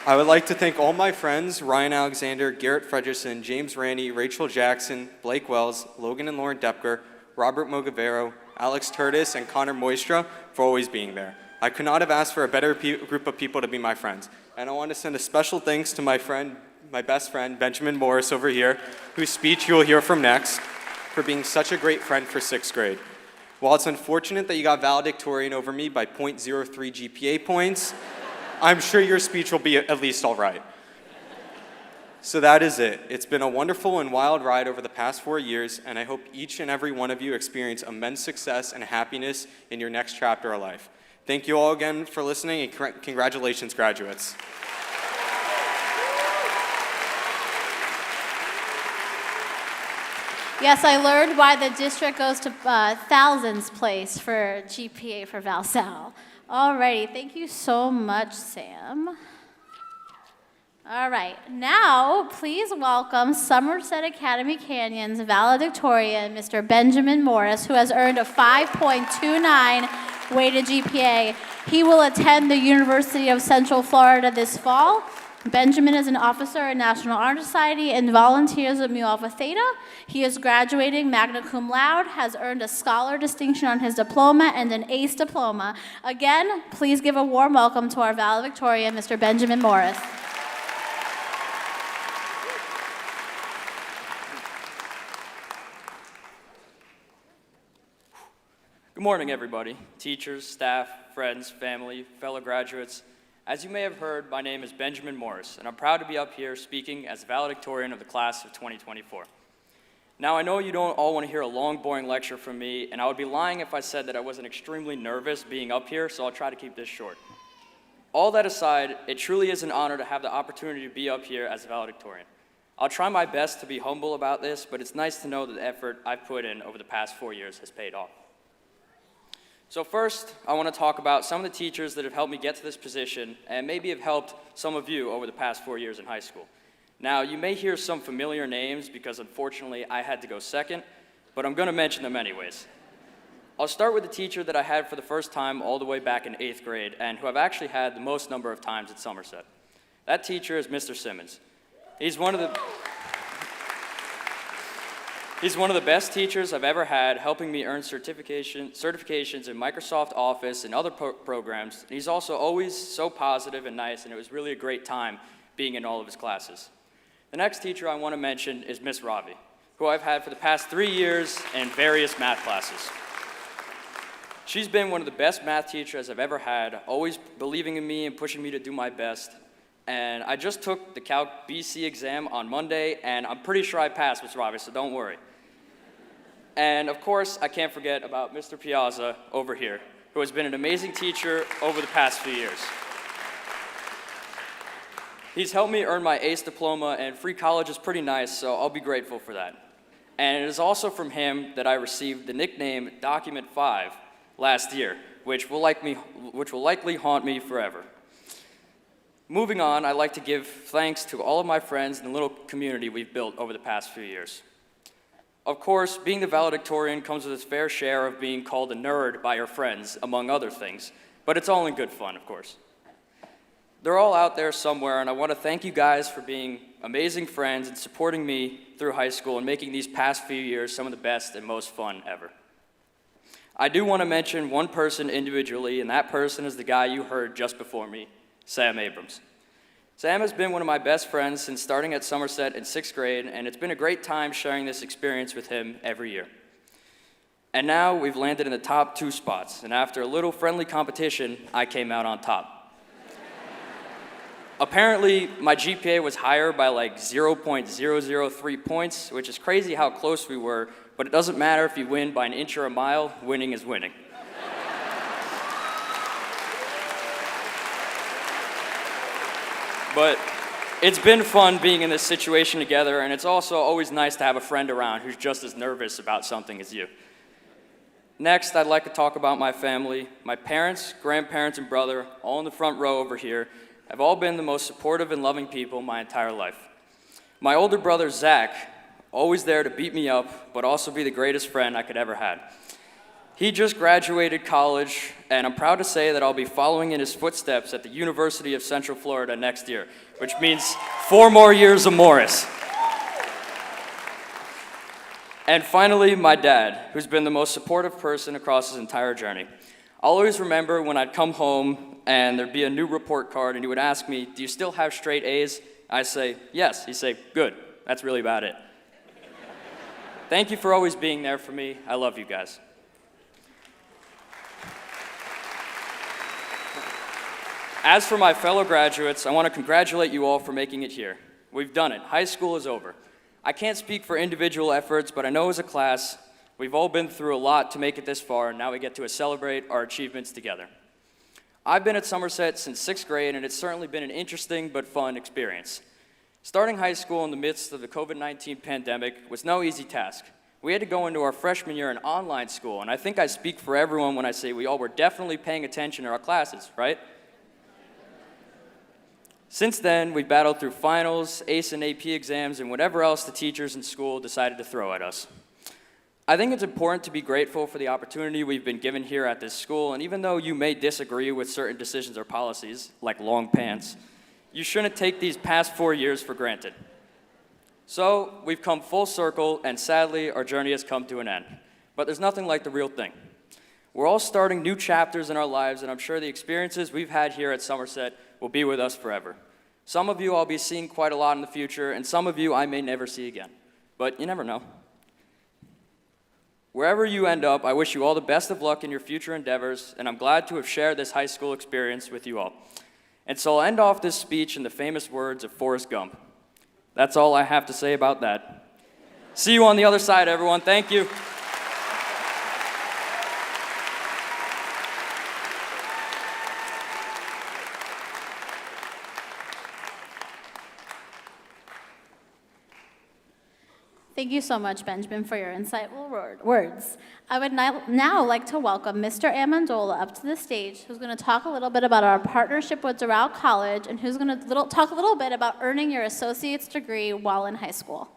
I would like to thank all my friends, Ryan Alexander, Garrett Fredrickson, James Randy, Rachel Jackson, Blake Wells, Logan and Lauren Depker, Robert Mogavero, Alex Curtis, and Connor Moistra for always being there. I could not have asked for a better group of people to be my friends. And I want to send a special thanks to my best friend, Benjamin Morris over here, whose speech you will hear from next, for being such a great friend for 6th grade. While it's unfortunate that you got valedictorian over me by 0.03 GPA points, I'm sure your speech will be at least all right. So that is it. It's been a wonderful and wild ride over the past 4 years, and I hope each and every one of you experience immense success and happiness in your next chapter of life. Thank you all again for listening, and congratulations, graduates. Yes, I learned why the district goes to thousands place for GPA for ValSal. Alrighty, thank you so much, Sam. All right, now please welcome Somerset Academy Canyon's valedictorian, Mr. Benjamin Morris, who has earned a 5.29 weighted GPA. He will attend the University of Central Florida this fall. Benjamin is an officer in National Honor Society and volunteers at Mu Alpha Theta. He is graduating magna cum laude, has earned a scholar distinction on his diploma and an ACE diploma. Again, please give a warm welcome to our valedictorian, Mr. Benjamin Morris. Good morning, everybody. Teachers, staff, friends, family, fellow graduates. As you may have heard, my name is Benjamin Morris, and I'm proud to be up here speaking as valedictorian of the class of 2024. Now, I know you don't all want to hear a long, boring lecture from me, and I would be lying if I said that I wasn't extremely nervous being up here, so I'll try to keep this short. All that aside, it truly is an honor to have the opportunity to be up here as a valedictorian. I'll try my best to be humble about this, but it's nice to know that the effort I've put in over the past 4 years has paid off. So first, I want to talk about some of the teachers that have helped me get to this position and maybe have helped some of you over the past 4 years in high school. Now, you may hear some familiar names because unfortunately I had to go second, but I'm going to mention them anyways. I'll start with the teacher that I had for the first time all the way back in 8th grade and who I've actually had the most number of times at Somerset. That teacher is Mr. Simmons. He's one of the best teachers I've ever had, helping me earn certifications in Microsoft Office and other programs. And he's also always so positive and nice, and it was really a great time being in all of his classes. The next teacher I want to mention is Miss Ravi, who I've had for the past 3 years in various math classes. She's been one of the best math teachers I've ever had, always believing in me and pushing me to do my best. And I just took the Calc BC exam on Monday, and I'm pretty sure I passed, Miss Ravi, so don't worry. And of course, I can't forget about Mr. Piazza over here, who has been an amazing teacher over the past few years. He's helped me earn my ACE diploma, and free college is pretty nice, so I'll be grateful for that. And it is also from him that I received the nickname Document 5 last year, which will likely haunt me forever. Moving on, I'd like to give thanks to all of my friends in the little community we've built over the past few years. Of course, being the valedictorian comes with its fair share of being called a nerd by your friends, among other things, but it's all in good fun, of course. They're all out there somewhere, and I want to thank you guys for being amazing friends and supporting me through high school and making these past few years some of the best and most fun ever. I do want to mention one person individually, and that person is the guy you heard just before me, Sam Abrams. Sam has been one of my best friends since starting at Somerset in 6th grade, and it's been a great time sharing this experience with him every year. And now we've landed in the top 2 spots, and after a little friendly competition, I came out on top. Apparently, my GPA was higher by like 0.003 points, which is crazy how close we were, but it doesn't matter if you win by an inch or a mile, winning is winning. But it's been fun being in this situation together, and it's also always nice to have a friend around who's just as nervous about something as you. Next, I'd like to talk about my family. My parents, grandparents, and brother, all in the front row over here, have all been the most supportive and loving people my entire life. My older brother, Zach, always there to beat me up, but also be the greatest friend I could ever have. He just graduated college, and I'm proud to say that I'll be following in his footsteps at the University of Central Florida next year, which means 4 more years of Morris. And finally, my dad, who's been the most supportive person across his entire journey. I'll always remember when I'd come home and there'd be a new report card and he would ask me, "Do you still have straight A's?" I'd say, "Yes." He'd say, "Good, that's really about it." Thank you for always being there for me. I love you guys. As for my fellow graduates, I want to congratulate you all for making it here. We've done it. High school is over. I can't speak for individual efforts, but I know as a class, we've all been through a lot to make it this far, and now we get to celebrate our achievements together. I've been at Somerset since 6th grade, and it's certainly been an interesting but fun experience. Starting high school in the midst of the COVID-19 pandemic was no easy task. We had to go into our freshman year in online school, and I think I speak for everyone when I say we all were definitely paying attention to our classes, right? Since then, we've battled through finals, ACE and AP exams, and whatever else the teachers in school decided to throw at us. I think it's important to be grateful for the opportunity we've been given here at this school, and even though you may disagree with certain decisions or policies, like long pants, you shouldn't take these past 4 years for granted. So, we've come full circle, and sadly, our journey has come to an end. But there's nothing like the real thing. We're all starting new chapters in our lives, and I'm sure the experiences we've had here at Somerset will be with us forever. Some of you I'll be seeing quite a lot in the future, and some of you I may never see again. But you never know. Wherever you end up, I wish you all the best of luck in your future endeavors, and I'm glad to have shared this high school experience with you all. And so I'll end off this speech in the famous words of Forrest Gump. That's all I have to say about that. See you on the other side, everyone. Thank you. Thank you so much, Benjamin, for your insightful words. I would now like to welcome Mr. Amendola up to the stage, who's going to talk a little bit about our partnership with Doral College, and who's going to talk a little bit about earning your associate's degree while in high school.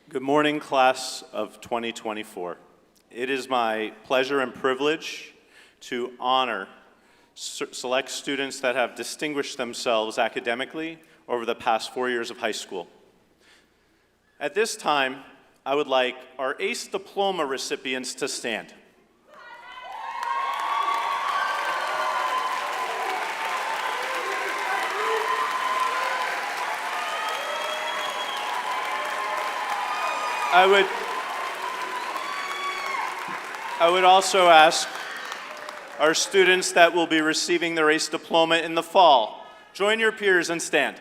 Good morning, class of 2024. It is my pleasure and privilege to honor select students that have distinguished themselves academically over the past 4 years of high school. At this time, I would like our ACE diploma recipients to stand. I would also ask our students that will be receiving their ACE diploma in the fall, join your peers and stand.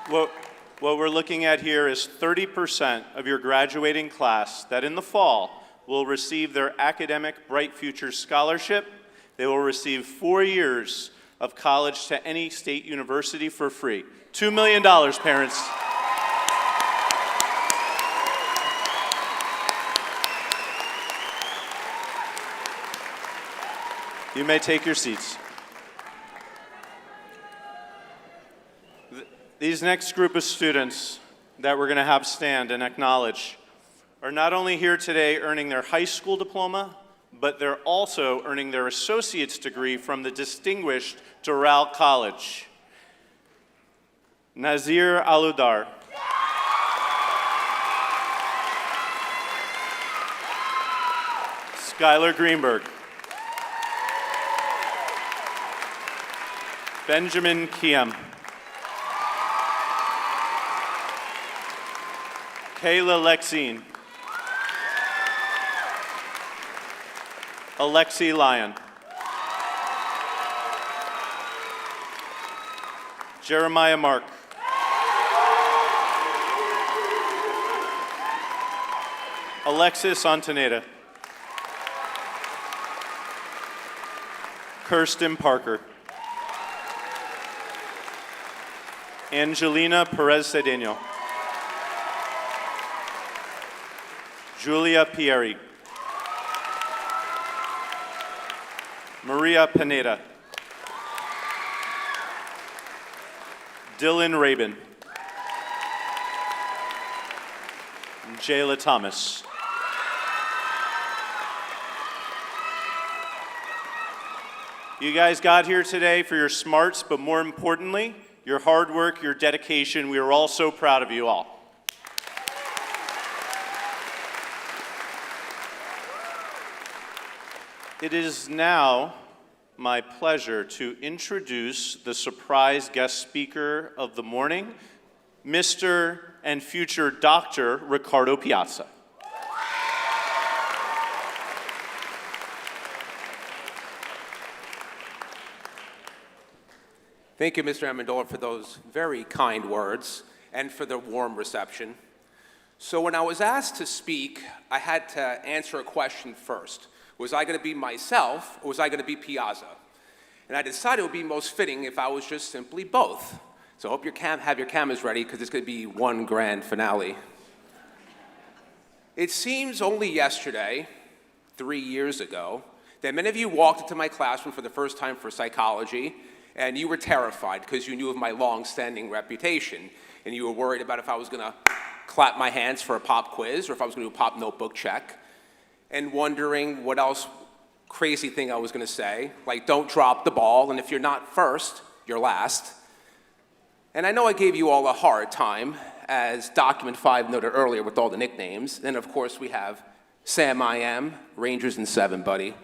What we're looking at here is 30% of your graduating class that in the fall will receive their academic Bright Futures Scholarship. They will receive 4 years of college to any state university for free. $2 million, parents. You may take your seats. These next group of students that we're going to have stand and acknowledge are not only here today earning their high school diploma, but they're also earning their associate's degree from the distinguished Doral College. Nazir Aludar. Skylar Greenberg. Benjamin Kiem. Kayla Lexine. Alexi Lyon. Jeremiah Mark. Alexis Antoneda. Kirsten Parker. Angelina Perez Cedeno. Julia Pieri. Maria Pineda. Dylan Rabin. Jayla Thomas. You guys got here today for your smarts, but more importantly, your hard work, your dedication. We are all so proud of you all. It is now my pleasure to introduce the surprise guest speaker of the morning, Mr. and future Dr. Ricardo Piazza. Thank you, Mr. Amendola, for those very kind words and for the warm reception. So when I was asked to speak, I had to answer a question first. Was I going to be myself, or was I going to be Piazza? And I decided it would be most fitting if I was just simply both. So I hope you have your cameras ready, because it's going to be one grand finale. It seems only yesterday, 3 years ago, that many of you walked into my classroom for the first time for psychology, and you were terrified because you knew of my long-standing reputation, and you were worried about if I was going to clap my hands for a pop quiz or if I was going to do a pop notebook check, and wondering what else crazy thing I was going to say, like don't drop the ball, and if you're not first, you're last. And I know I gave you all a hard time, as document 5 noted earlier with all the nicknames. Then, of course, we have Sam I Am, Rangers in 7, buddy.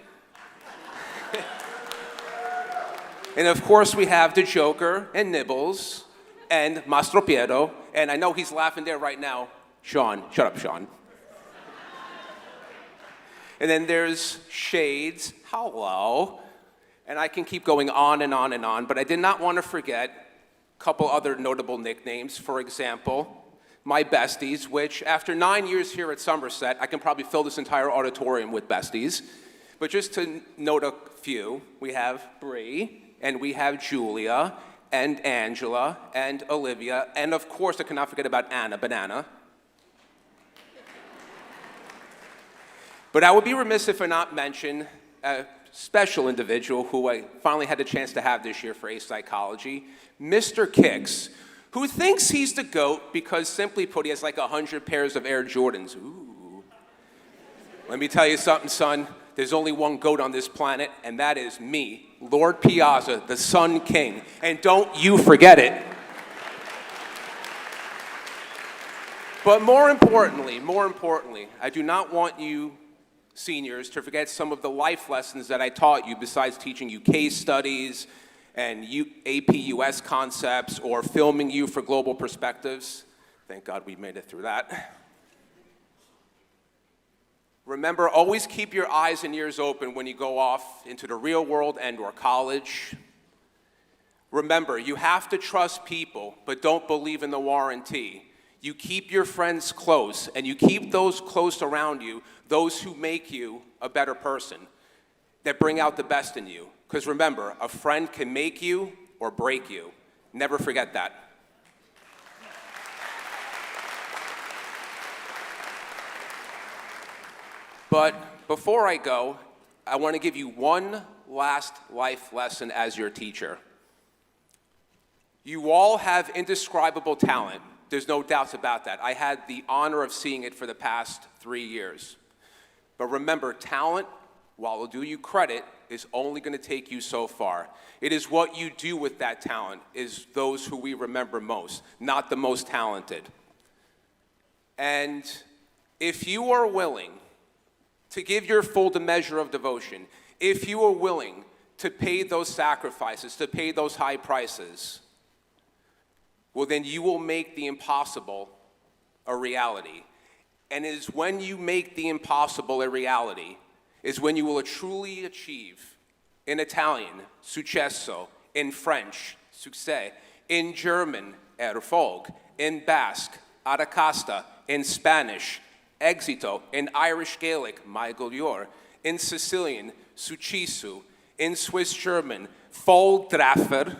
And of course, we have the Joker and Nibbles and Mastro Piero. And I know he's laughing there right now. Sean, shut up, Sean. And then there's Shades, hello. And I can keep going on and on and on, but I did not want to forget a couple other notable nicknames. For example, my besties, which after 9 years here at Somerset, I can probably fill this entire auditorium with besties. But just to note a few, we have Bree, and we have Julia, and Angela, and Olivia, and of course, I cannot forget about Anna Banana. But I would be remiss if I not mention a special individual who I finally had the chance to have this year for ACE Psychology, Mr. Kicks, who thinks he's the GOAT because, simply put, he has like 100 pairs of Air Jordans. Ooh. Let me tell you something, son. There's only one GOAT on this planet, and that is me, Lord Piazza, the Sun King. And don't you forget it. But more importantly, I do not want you seniors to forget some of the life lessons that I taught you besides teaching you case studies and AP US concepts or filming you for global perspectives. Thank God we made it through that. Remember, always keep your eyes and ears open when you go off into the real world and/or college. Remember, you have to trust people, but don't believe in the warranty. You keep your friends close, and you keep those close around you, those who make you a better person, that bring out the best in you. Because remember, a friend can make you or break you. Never forget that. But before I go, I want to give you one last life lesson as your teacher. You all have indescribable talent. There's no doubts about that. I had the honor of seeing it for the past 3 years. But remember, talent, while it'll do you credit, is only going to take you so far. It is what you do with that talent is those who we remember most, not the most talented. And if you are willing to give your full measure of devotion, if you are willing to pay those sacrifices, to pay those high prices, well, then you will make the impossible a reality. And it is when you make the impossible a reality, is when you will truly achieve, in Italian, successo, in French, succès, in German, Erfolg, in Basque, Aracasta, in Spanish, éxito, in Irish Gaelic, Maigolior, in Sicilian, successo, in Swiss German, Volltreffer,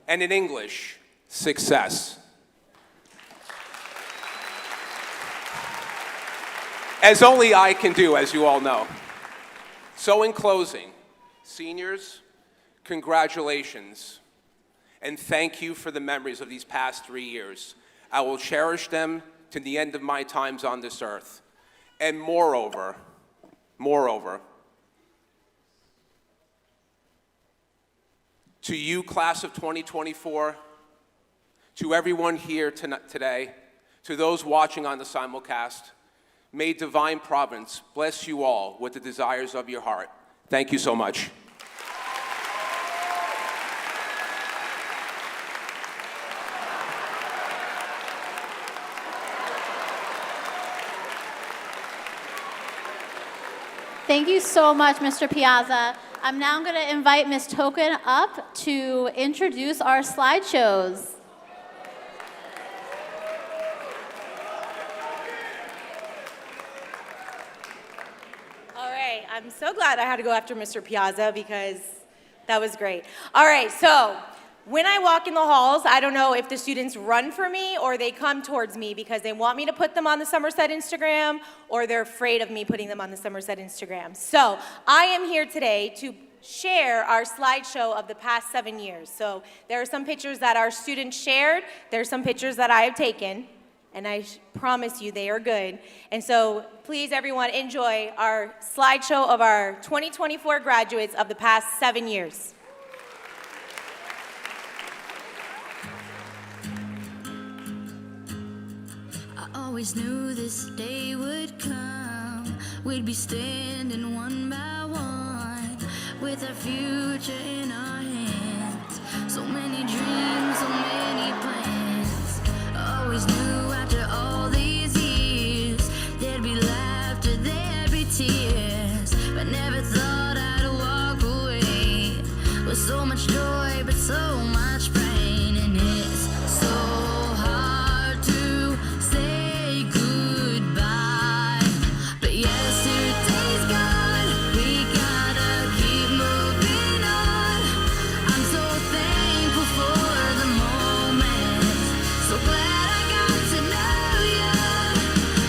and in English, success. As only I can do, as you all know. So in closing, seniors, congratulations, and thank you for the memories of these past 3 years. I will cherish them to the end of my times on this earth. And moreover, to you, class of 2024, to everyone here today, to those watching on the simulcast, may divine providence bless you all with the desires of your heart. Thank you so much. Thank you so much, Mr. Piazza. I'm now going to invite Ms. Token up to introduce our slideshows. All right, I'm so glad I had to go after Mr. Piazza because that was great. All right, so when I walk in the halls, I don't know if the students run for me or they come towards me because they want me to put them on the Somerset Instagram or they're afraid of me putting them on the Somerset Instagram. So I am here today to share our slideshow of the past 7 years. So there are some pictures that our students shared. There are some pictures that I have taken, and I promise you they are good. And so please, everyone, enjoy our slideshow of our 2024 graduates of the past 7 years. I always knew this day would come. We'd be standing one by one with our future in our hands. So many dreams, so many plans. I always knew after all these years there'd be laughter, there'd be tears, but never thought I'd walk away with so much joy but so much pain. And it's so hard to say goodbye, but yesterday's gone, we gotta keep moving on. I'm so thankful for the moment, so glad I got to know you.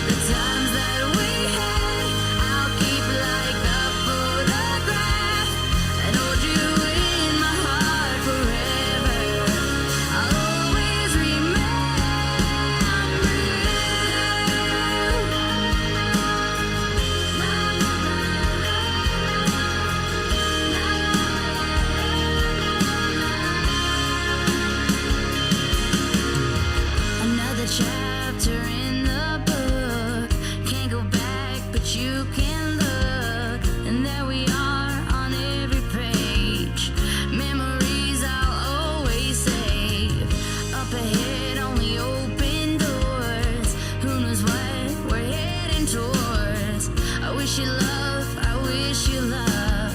The times that we had, I'll keep like a photograph and hold you in my heart forever. I'll always remember another chapter in the book. Can't go back, but you can look, and there we are on every page. Memories I'll always save. Up ahead, only open doors. Who knows what we're heading towards? I wish you love, I wish you luck.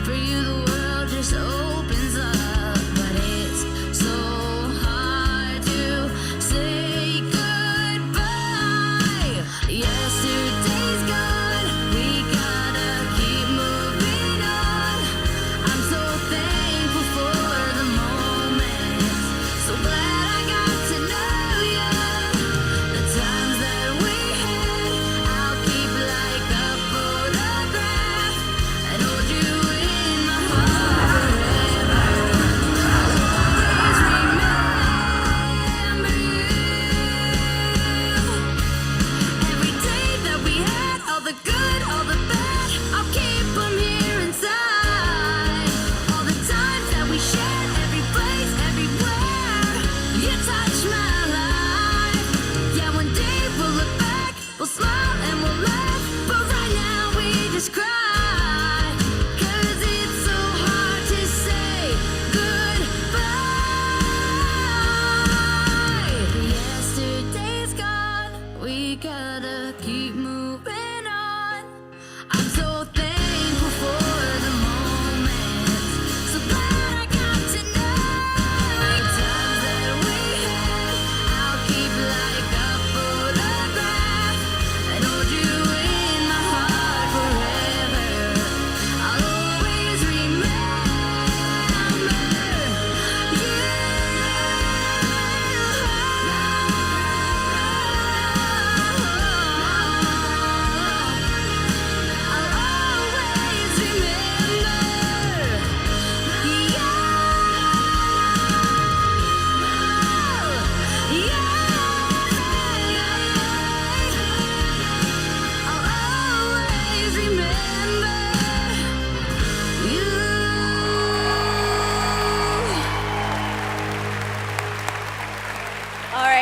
For you, the world just opens up, but it's so hard to say goodbye. Yesterday's gone, we gotta keep moving on. I'm so thankful for the moment, so glad I got to know you. The times that we had, I'll keep like a photograph and hold you in my heart forever.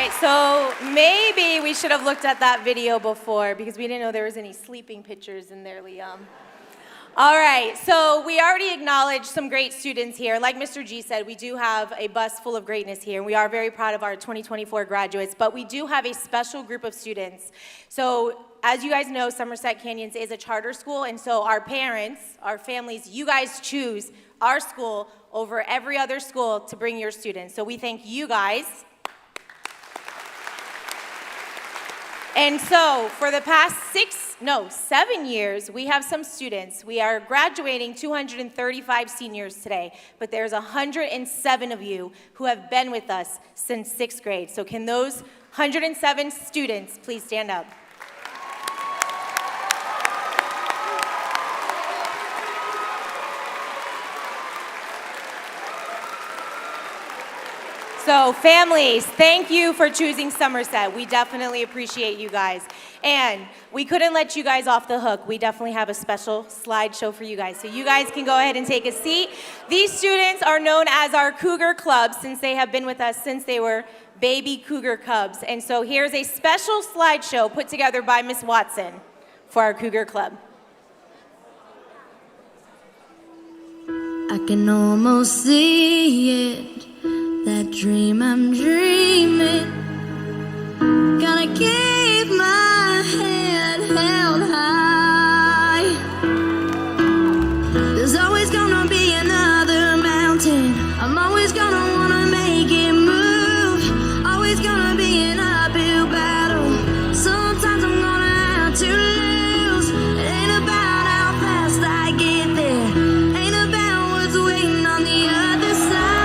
right, so maybe we should have looked at that video before because we didn't know there was any sleeping pictures in there, Liam. All right, so we already acknowledged some great students here. Like Mr. G said, we do have a bus full of greatness here. We are very proud of our 2024 graduates, but we do have a special group of students. So as you guys know, Somerset Canyons is a charter school, and so our parents, our families, you guys choose our school over every other school to bring your students. So we thank you guys. And so for the past 7 years, we have some students. We are graduating 235 seniors today, but there's 107 of you who have been with us since 6th grade. So can those 107 students please stand up? So families, thank you for choosing Somerset. We definitely appreciate you guys. And we couldn't let you guys off the hook. We definitely have a special slideshow for you guys. So you guys can go ahead and take a seat. These students are known as our Cougar Club since they have been with us since they were baby Cougar Cubs. And so here's a special slideshow put together by Miss Watson for our Cougar Club. I can almost see it. That dream I'm dreaming, gotta keep my head held high. There's always gonna be another mountain. I'm always gonna wanna make it move. Always gonna be an uphill battle. Sometimes I'm gonna have to lose. It ain't about how fast I get there. Ain't about what's waiting on the other side.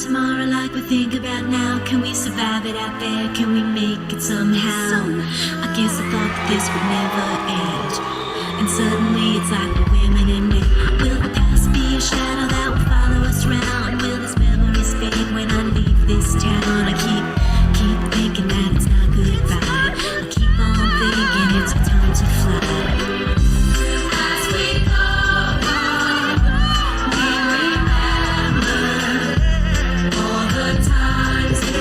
tomorrow like we think about now? Can we survive it out there? Can we make it somehow? I guess I thought that this would never end, and suddenly it's like we're women in men. Will the past be a shadow that will follow us around? Will these memories fade when I leave this town? I keep thinking that it's not goodbye. I keep on thinking it's our time to fly. As we go on, we remember all the times we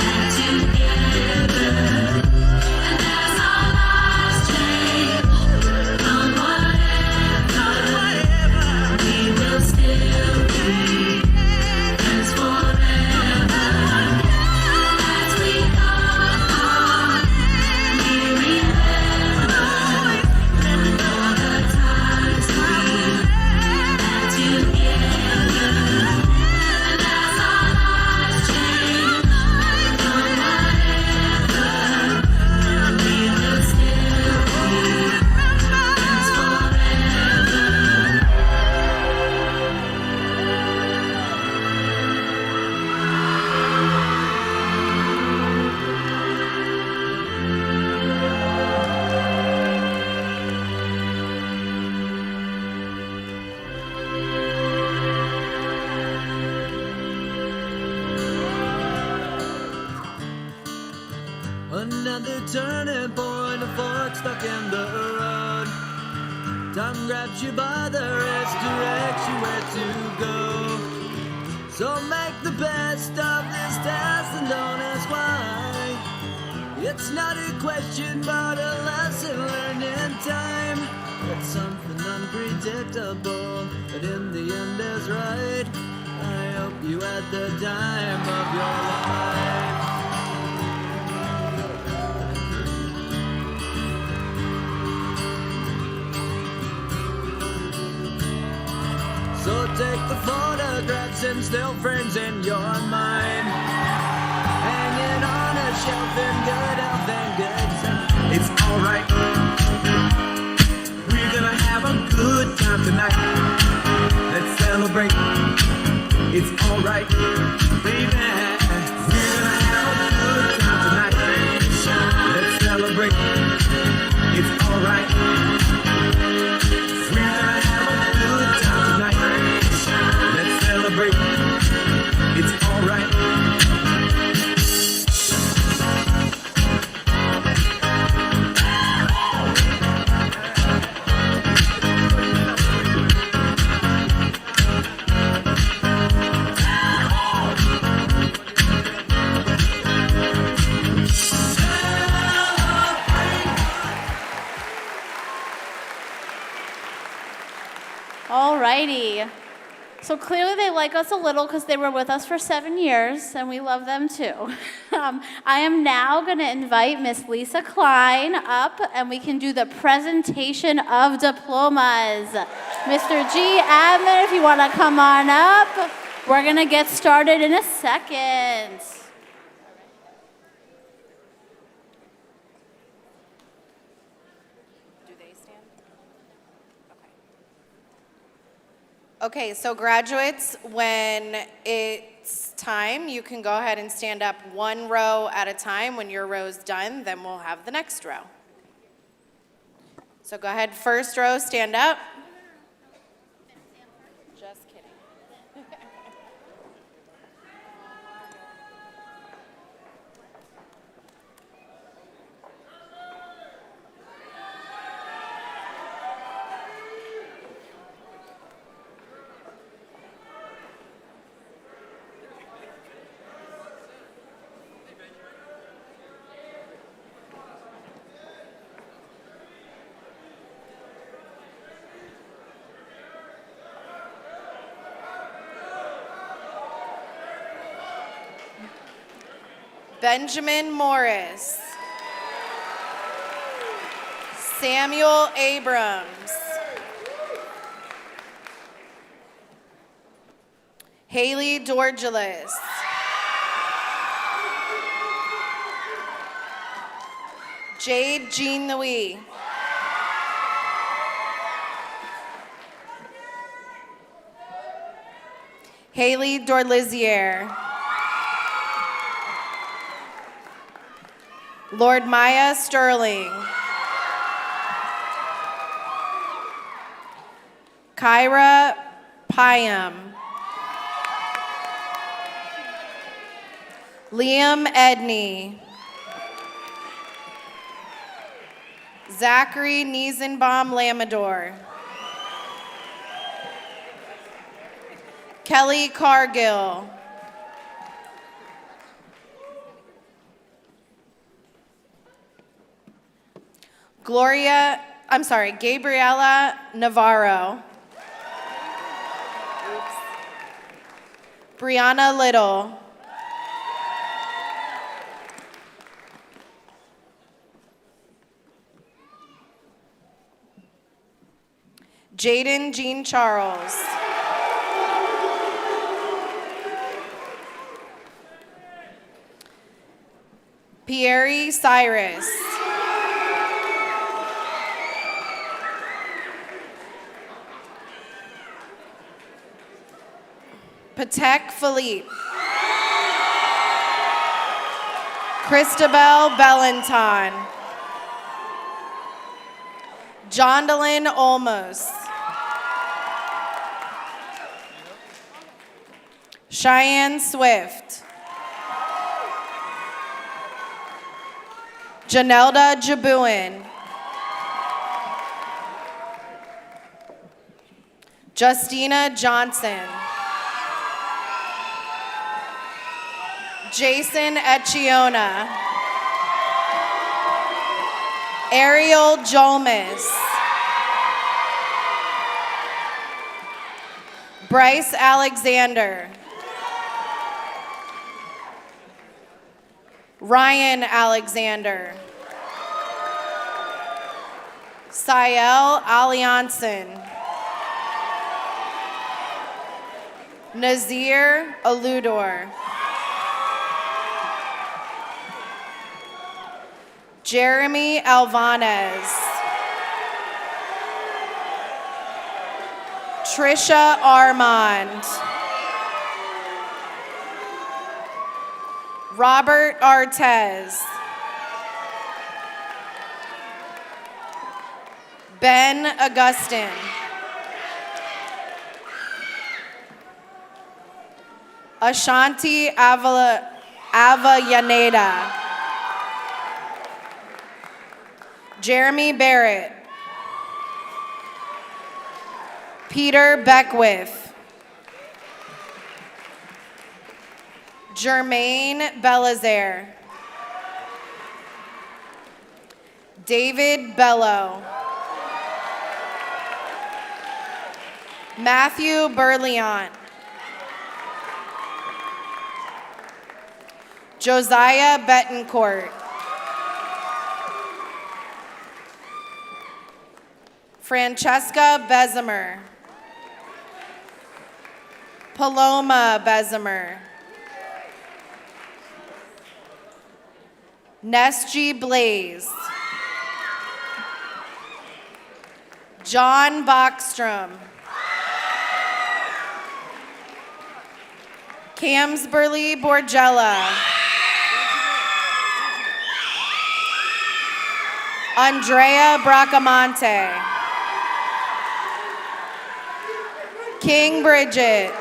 had together. And as our lives change from whatever, we will still be friends forever. As we go on, we remember all the times we had together. And as our lives change from whatever, we will still be friends forever. Another turning point, a fork stuck in the road. Time grabs you by the wrist, directs you where to go. So make the best of this test and don't ask why. It's not a question but a lesson learned in time. It's something unpredictable, but in the end is right. I hope you had the time of your life. So take the photographs and still frames in your mind, hanging on a shelf in good health and good time. It's alright. We're gonna have a good time tonight. Let's celebrate. It's alright, baby. We're gonna have a good time tonight. Let's celebrate. It's alright. We're gonna have a good time tonight. Let's celebrate. It's alright. Alrighty. So clearly they like us a little because they were with us for 7 years, and we love them too. I am now going to invite Miss Lisa Klein up, and we can do the presentation of diplomas. Mr. G. Admin, if you want to come on up. We're going to get started in a second. Okay, so graduates, when it's time, you can go ahead and stand up one row at a time. When your row's done, then we'll have the next row. So go ahead, first row, stand up. Just kidding. Benjamin Morris. Samuel Abrams. Haley Dorgelis. Jade Jean Louis. Haley Dorlizier. Lord Maya Sterling. Kyra Pyam. Liam Edney. Zachary Niesenbaum Lamador. Kelly Cargill. Gabriela Navarro. Brianna Little. Jaden Jean Charles. Pierre Cyrus. Patek Philippe. Christabel Bellanton. Jondalyn Olmos. Cheyenne Swift. Janelda Jabuin. Justina Johnson. Jason Etchiona. Ariel Jolmes. Bryce Alexander. Ryan Alexander. Sael Alianson. Nazir Aludor. Jeremy Alvanez. Trisha Armand. Robert Artez. Ben Augustin. Ashanti Avellaneda. Jeremy Barrett. Peter Beckwith. Jermaine Belazaire. David Bello. Matthew Berliant. Josiah Betancourt. Francesca Bezimer. Paloma Bezimer. Nesji Blaze. John Bachstrom. Camsberly Borgella. Andrea Bracamonte. King Bridget.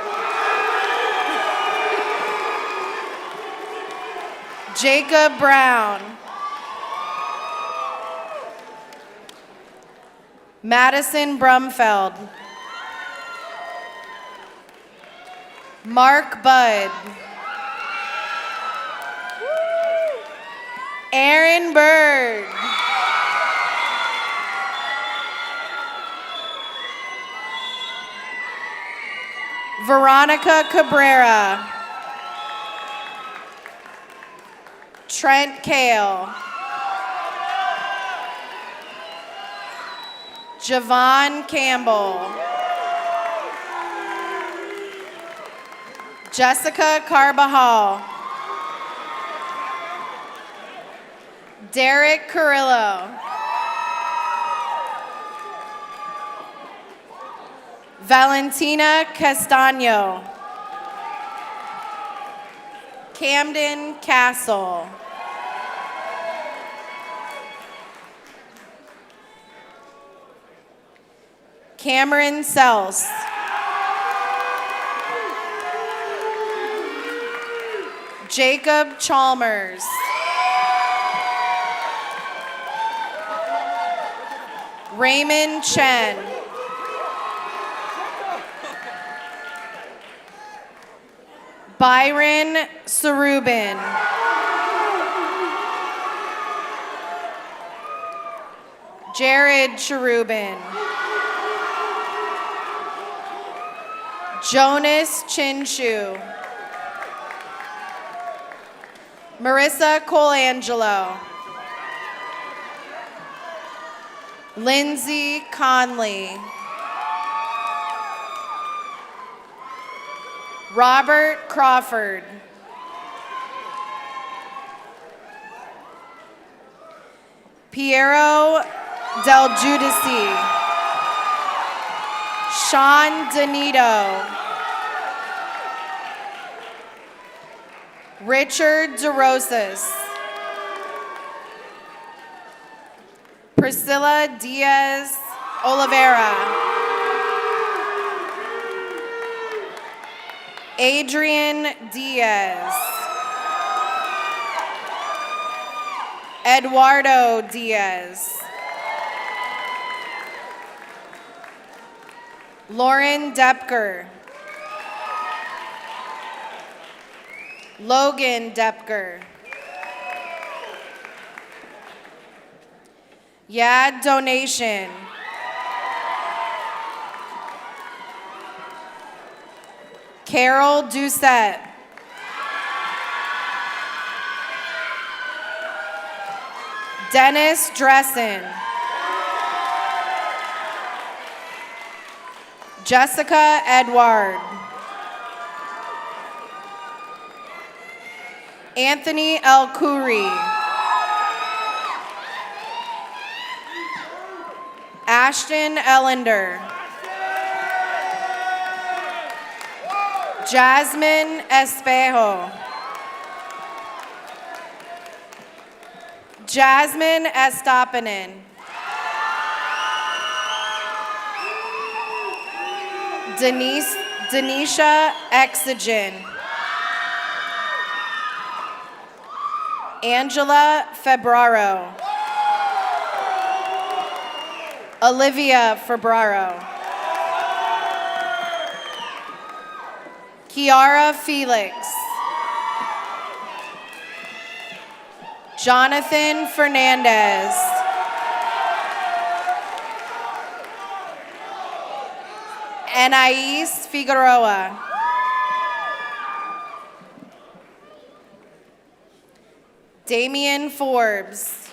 Jacob Brown. Madison Brumfeld. Mark Budd. Aaron Bird. Veronica Cabrera. Trent Kale. Javon Campbell. Jessica Carbajal. Derek Carrillo. Valentina Castaño. Camden Castle. Cameron Sels. Jacob Chalmers. Raymond Chen. Byron Sarubin. Jared Cherubin. Jonas Chinshu. Marissa Colangelo. Lindsay Conley. Robert Crawford. Piero Del Giudice. Sean Donito. Richard DeRosas. Priscilla Diaz Oliveira. Adrian Diaz. Eduardo Diaz. Lauren Depker. Logan Depker. Yad Donation. Carol Doucette. Dennis Dressen. Jessica Edward. Anthony El Khoury. Ashton Ellender. Jasmine Espejo. Jasmine Estapanen. Denisha Exogen. Angela Febraro. Olivia Febraro. Kiara Felix. Jonathan Fernandez. Anais Figueroa. Damian Forbes.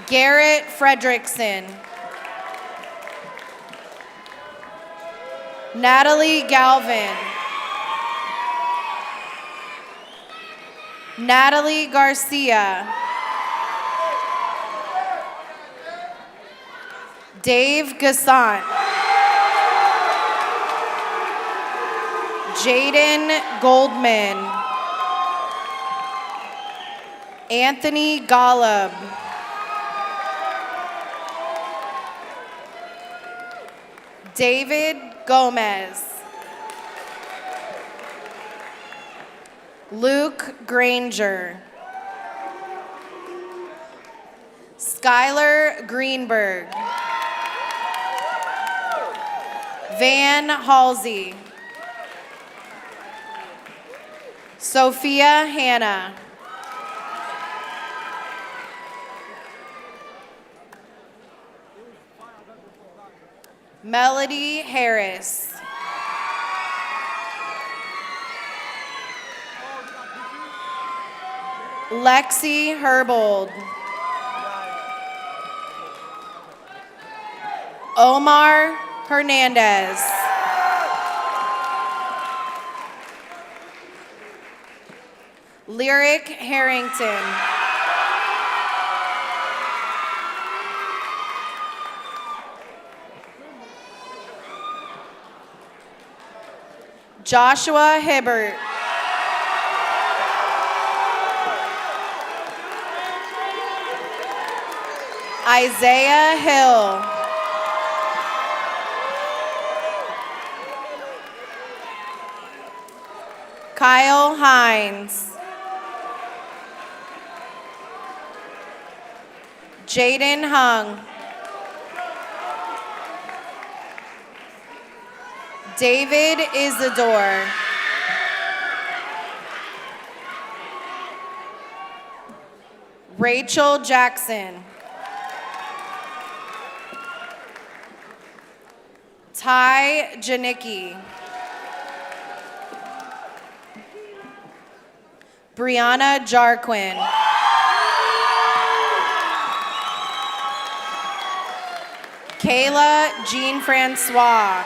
Garrett Fredrickson. Natalie Galvin. Natalie Garcia. Dave Gassant. Jaden Goldman. Anthony Golub. David Gomez. Luke Granger. Skylar Greenberg. Van Halsey. Sophia Hanna. Melody Harris. Lexi Herbold. Omar Hernandez. Lyric Harrington. Joshua Hibbert. Isaiah Hill. Kyle Hines. Jaden Hung. David Isidore. Rachel Jackson. Ty Janicki. Brianna Jarquin. Kayla Jean Francois.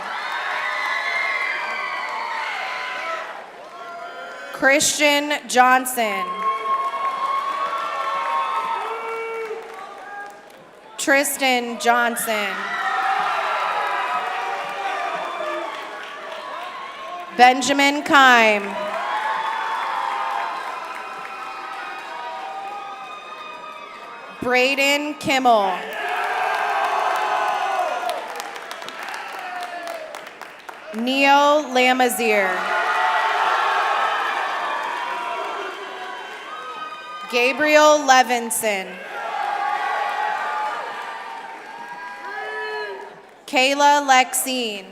Christian Johnson. Tristan Johnson. Benjamin Kime. Braden Kimmel. Neo Lamazier. Gabriel Levinson. Kayla Lexine.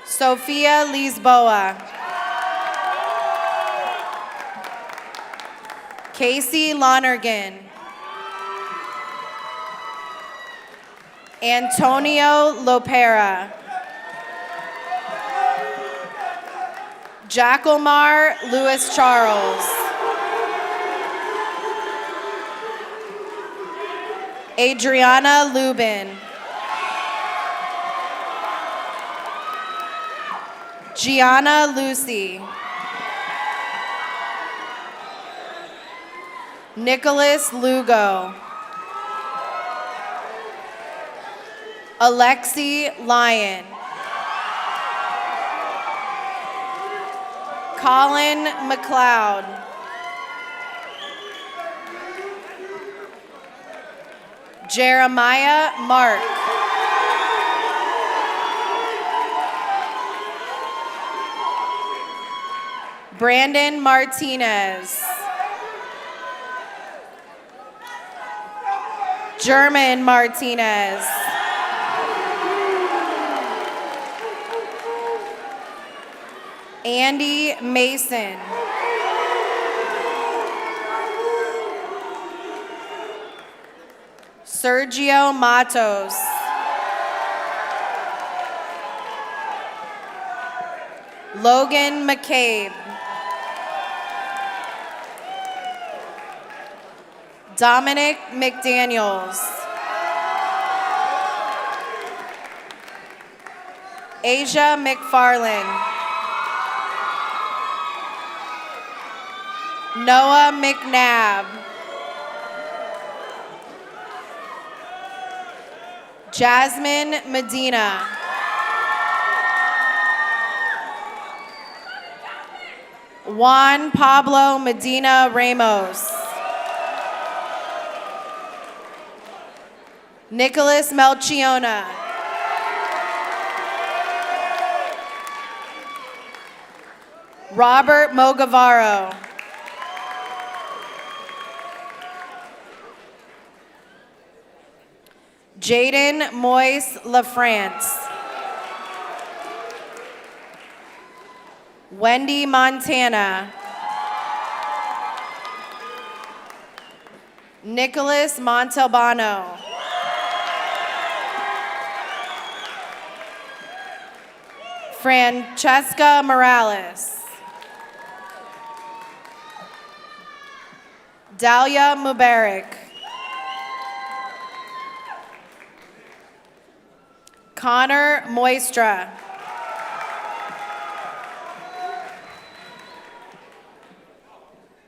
Sophia Lisboa. Casey Lonergan. Antonio Lopera. Jacquelmar Lewis Charles. Adriana Lubin. Gianna Lucy. Nicholas Lugo. Alexi Lyon. Colin McLeod. Jeremiah Mark. Brandon Martinez. German Martinez. Andy Mason. Sergio Matos. Logan McCabe. Dominic McDaniels. Asia McFarlane. Noah McNabb. Jasmine Medina. Juan Pablo Medina Ramos. Nicholas Melchiona. Robert Mogavaro. Jaden Moise LaFrance. Wendy Montana. Nicholas Montalbano. Francesca Morales. Dalia Mubarak. Connor Moistra.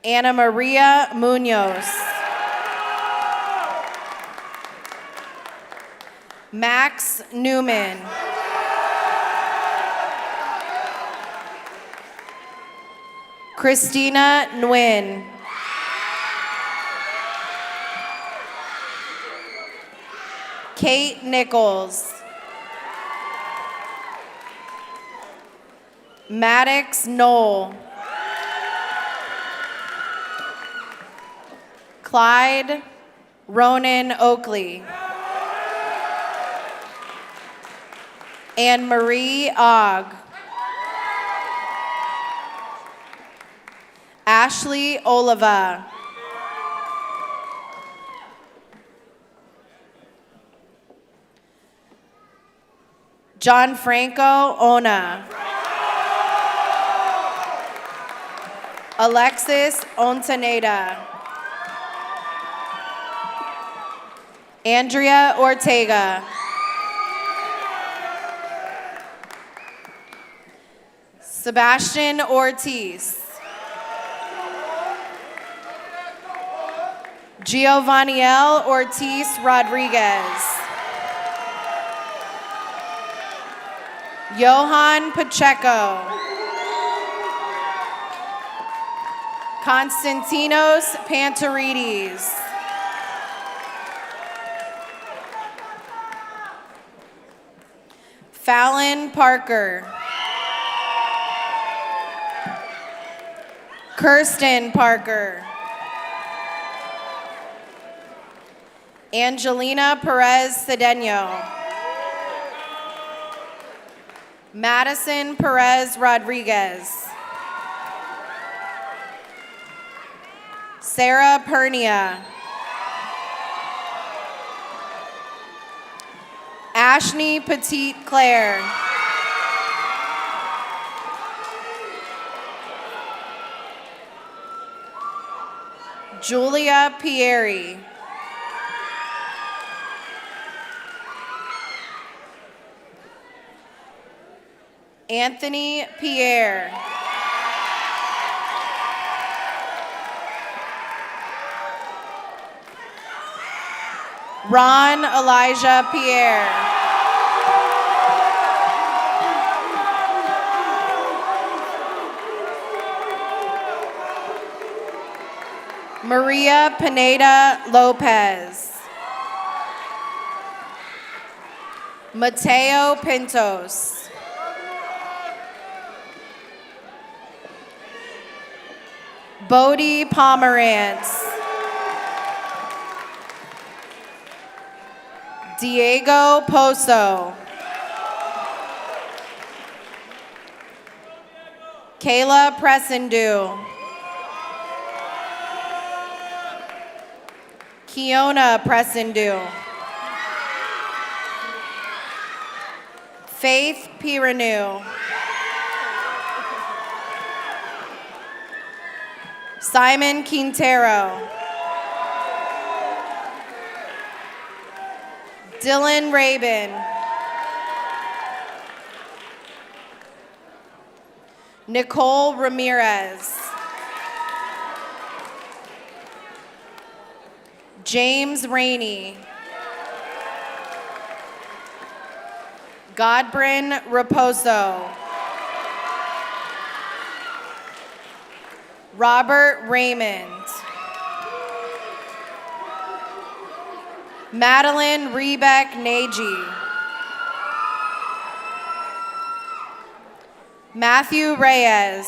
Ana Maria Munoz. Max Newman. Christina Nguyen. Kate Nichols. Maddox Knoll. Clyde Ronan Oakley. Anne Marie Ogg. Ashley Oliva. Gianfranco Ona. Alexis Ontaneda. Andrea Ortega. Sebastian Ortiz. Giovanniel Ortiz Rodriguez. Johan Pacheco. Konstantinos Panterides. Fallon Parker. Kirsten Parker. Angelina Perez Cedeno. Madison Perez Rodriguez. Sarah Pernia. Ashney Petite Claire. Julia Pieri. Anthony Pierre. Ron Elijah Pierre. Maria Pineda Lopez. Mateo Pintos. Bodie Pomerantz. Diego Poso. Kayla Pressendu. Kiona Pressendu. Faith Piranu. Simon Quintero. Dylan Rabin. Nicole Ramirez. James Rainey. Godbrin Raposo. Robert Raymond. Madeline Rebeck Nagy. Matthew Reyes.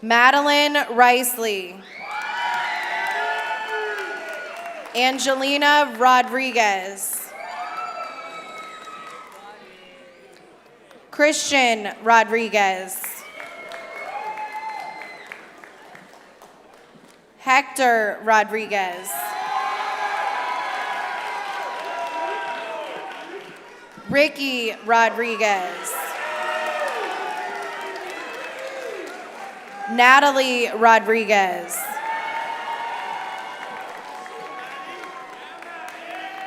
Madeline Riceley. Angelina Rodriguez. Christian Rodriguez. Hector Rodriguez. Ricky Rodriguez. Natalie Rodriguez.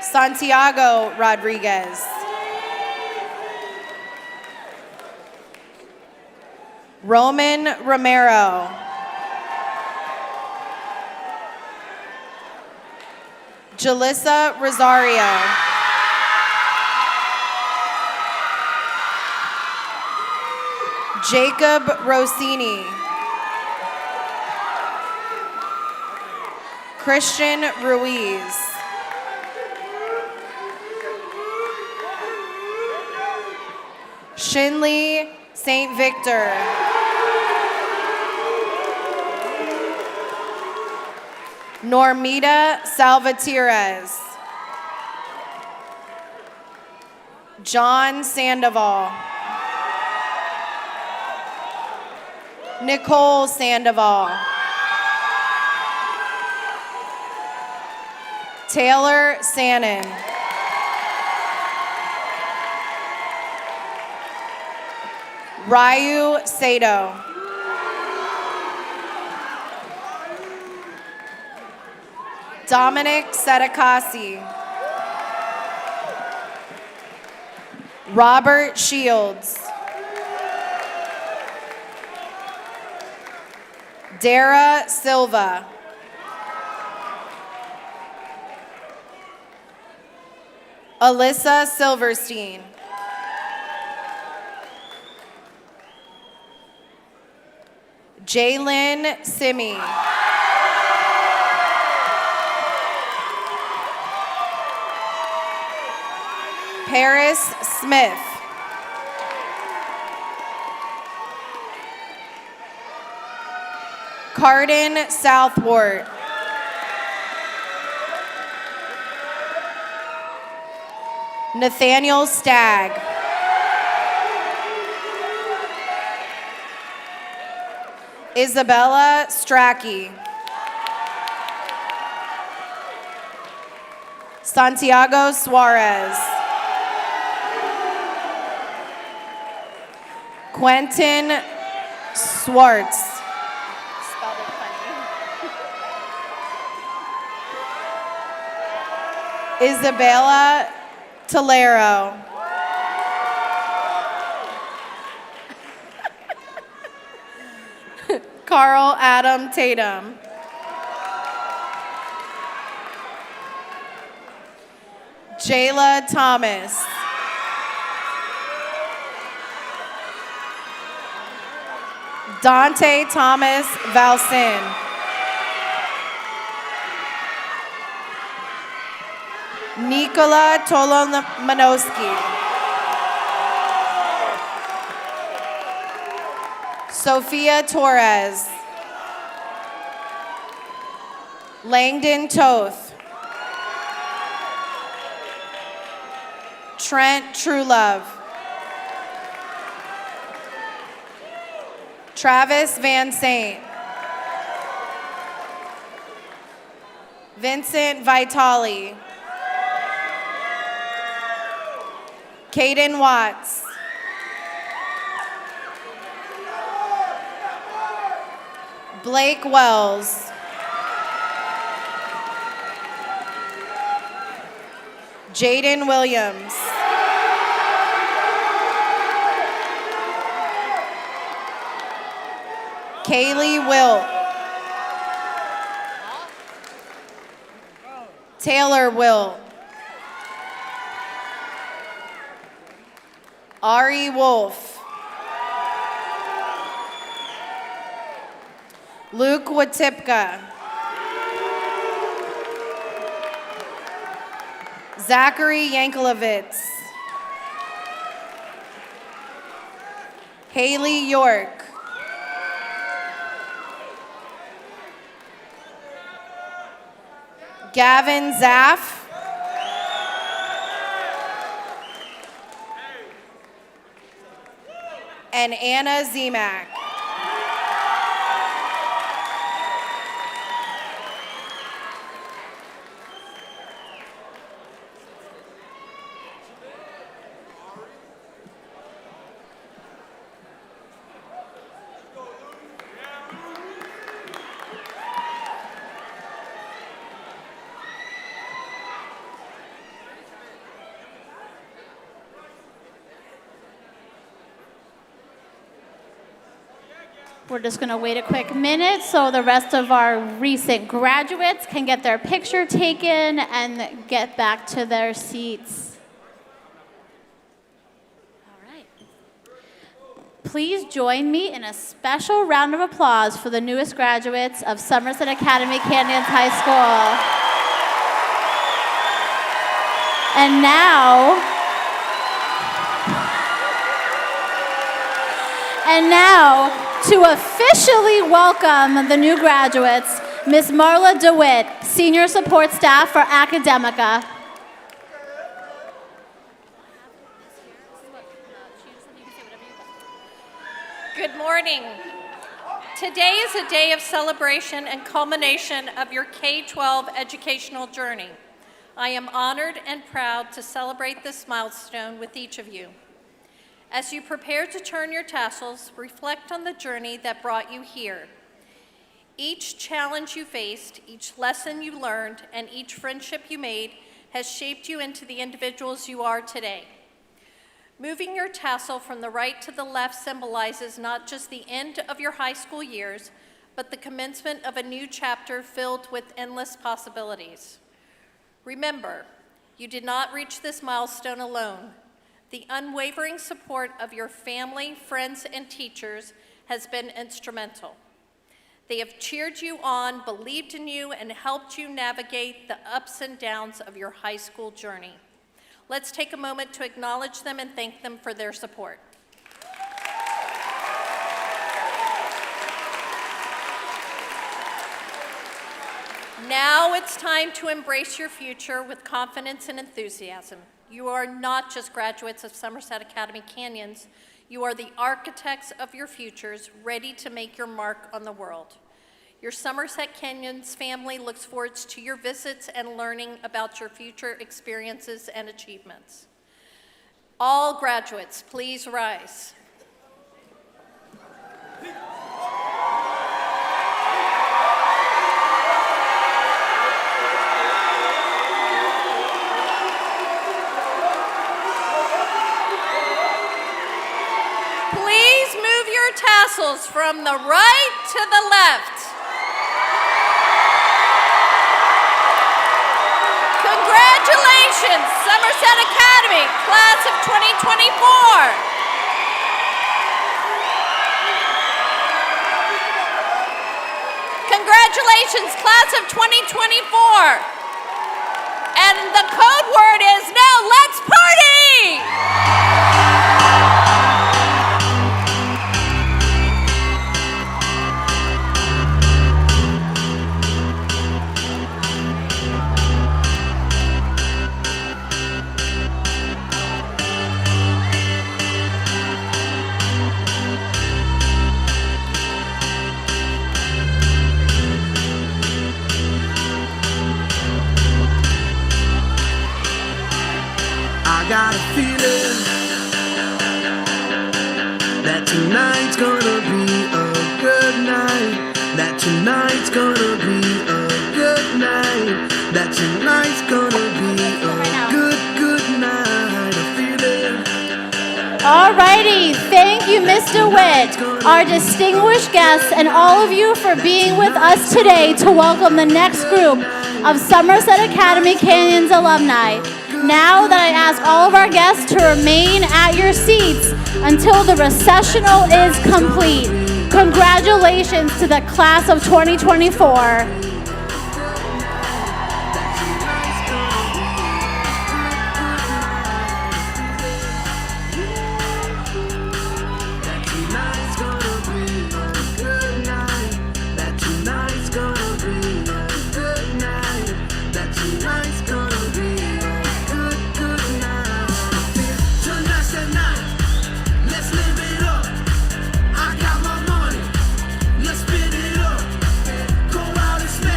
Santiago Rodriguez. Roman Romero. Jalissa Rosario. Jacob Rossini. Christian Ruiz. Shinley St. Victor. Normita Salvatierrez. John Sandoval. Nicole Sandoval. Taylor Sannon. Ryu Sato. Dominic Sedekasi. Robert Shields. Dara Silva. Alyssa Silverstein. Jalen Simi. Paris Smith. Carden Southward. Nathaniel Stagg. Isabella Strachey. Santiago Suarez. Quentin Swartz. Spelled it funny. Isabella Tolero. Carl Adam Tatum. Jayla Thomas. Dante Thomas Valsin. Nikola Tolomanowski. Sophia Torres. Langdon Toth. Trent Truelove. Travis Van Saint. Vincent Vitali. Caden Watts. Blake Wells. Jaden Williams. Kaylee Wilt. Taylor Wilt. Ari Wolf. Luke Watipka. Zachary Yankelovitz. Haley York. Gavin Zaff. And Anna Zemak. We're just going to wait a quick minute so the rest of our recent graduates can get their picture taken and get back to their seats. All right. Please join me in a special round of applause for the newest graduates of Somerset Academy Canyons High School. And now, to officially welcome the new graduates, Ms. Marla DeWitt, Senior Support Staff for Academica. Good morning. Today is a day of celebration and culmination of your K-12 educational journey. I am honored and proud to celebrate this milestone with each of you. As you prepare to turn your tassels, reflect on the journey that brought you here. Each challenge you faced, each lesson you learned, and each friendship you made has shaped you into the individuals you are today. Moving your tassel from the right to the left symbolizes not just the end of your high school years, but the commencement of a new chapter filled with endless possibilities. Remember, you did not reach this milestone alone. The unwavering support of your family, friends, and teachers has been instrumental. They have cheered you on, believed in you, and helped you navigate the ups and downs of your high school journey. Let's take a moment to acknowledge them and thank them for their support. Now it's time to embrace your future with confidence and enthusiasm. You are not just graduates of Somerset Academy Canyons, you are the architects of your futures, ready to make your mark on the world. Your Somerset Canyons family looks forward to your visits and learning about your future experiences and achievements. All graduates, please rise. Please move your tassels from the right to the left. Congratulations, Somerset Academy, class of 2024. Congratulations, class of 2024. And the code word is now let's party! I got a feeling that tonight's gonna be a good night. That tonight's gonna be a good night. That tonight's gonna be a good night. A feeling. Alrighty, thank you, Ms. DeWitt, our distinguished guests, and all of you for being with us today to welcome the next group of Somerset Academy Canyons alumni. Now that I ask all of our guests to remain at your seats until the recessional is complete. Congratulations to the class of 2024. Let's spin it up, go out and smash.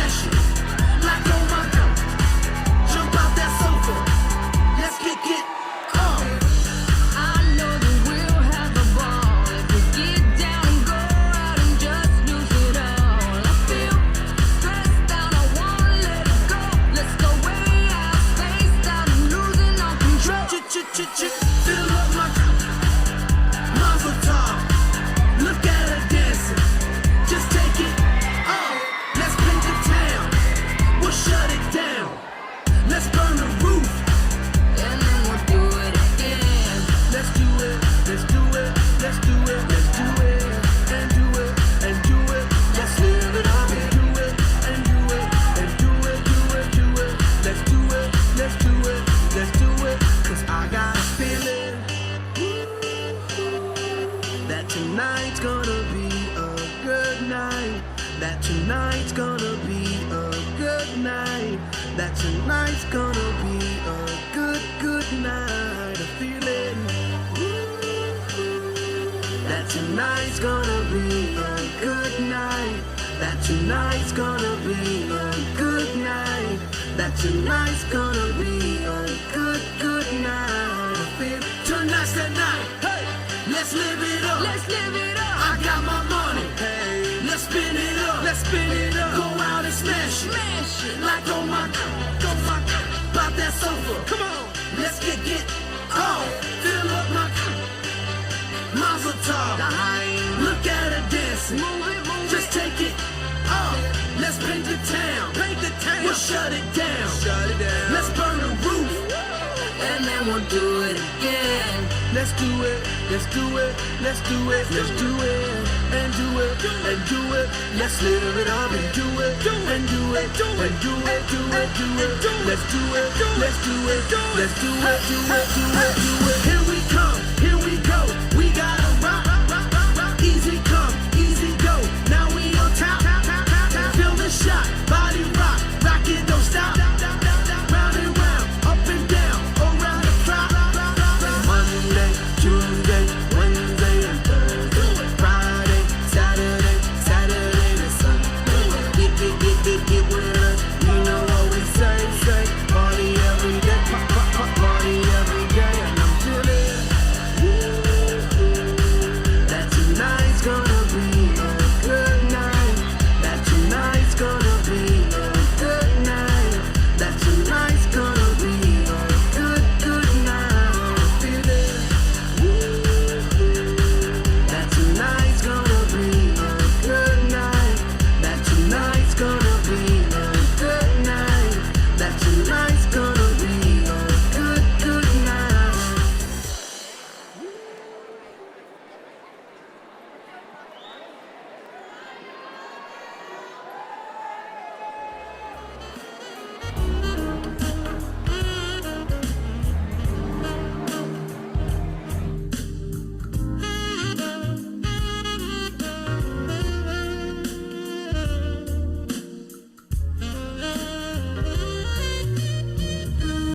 tonight's gonna be a good night. That tonight's gonna be a good, good night. I feel it. That tonight's gonna be a good night. That tonight's gonna be a good night. That tonight's gonna be a good, good night. I feel tonight's the night. Hey, let's live it up. Let's live it up. I got my money. Hey, let's spin it up. Let's spin it up. Go out and smash it. Smash it. Like oh my God, oh my God. Pop that sofa. Come on. Let's get on. Fill up my cup. Mazel tov. Look at her dancing. Move it, move just take it off. Let's paint the town. Paint the town. We'll shut it down. Shut it down. Let's burn the roof. And then we'll do it again. Let's do it. Let's do it. Let's do it. Let's do it. And do it. And do it. Let's live it up and do it. And do it. And do it. Do it. Do it. Let's do it. Let's do it. Let's do it. Do it. Do it. Do it.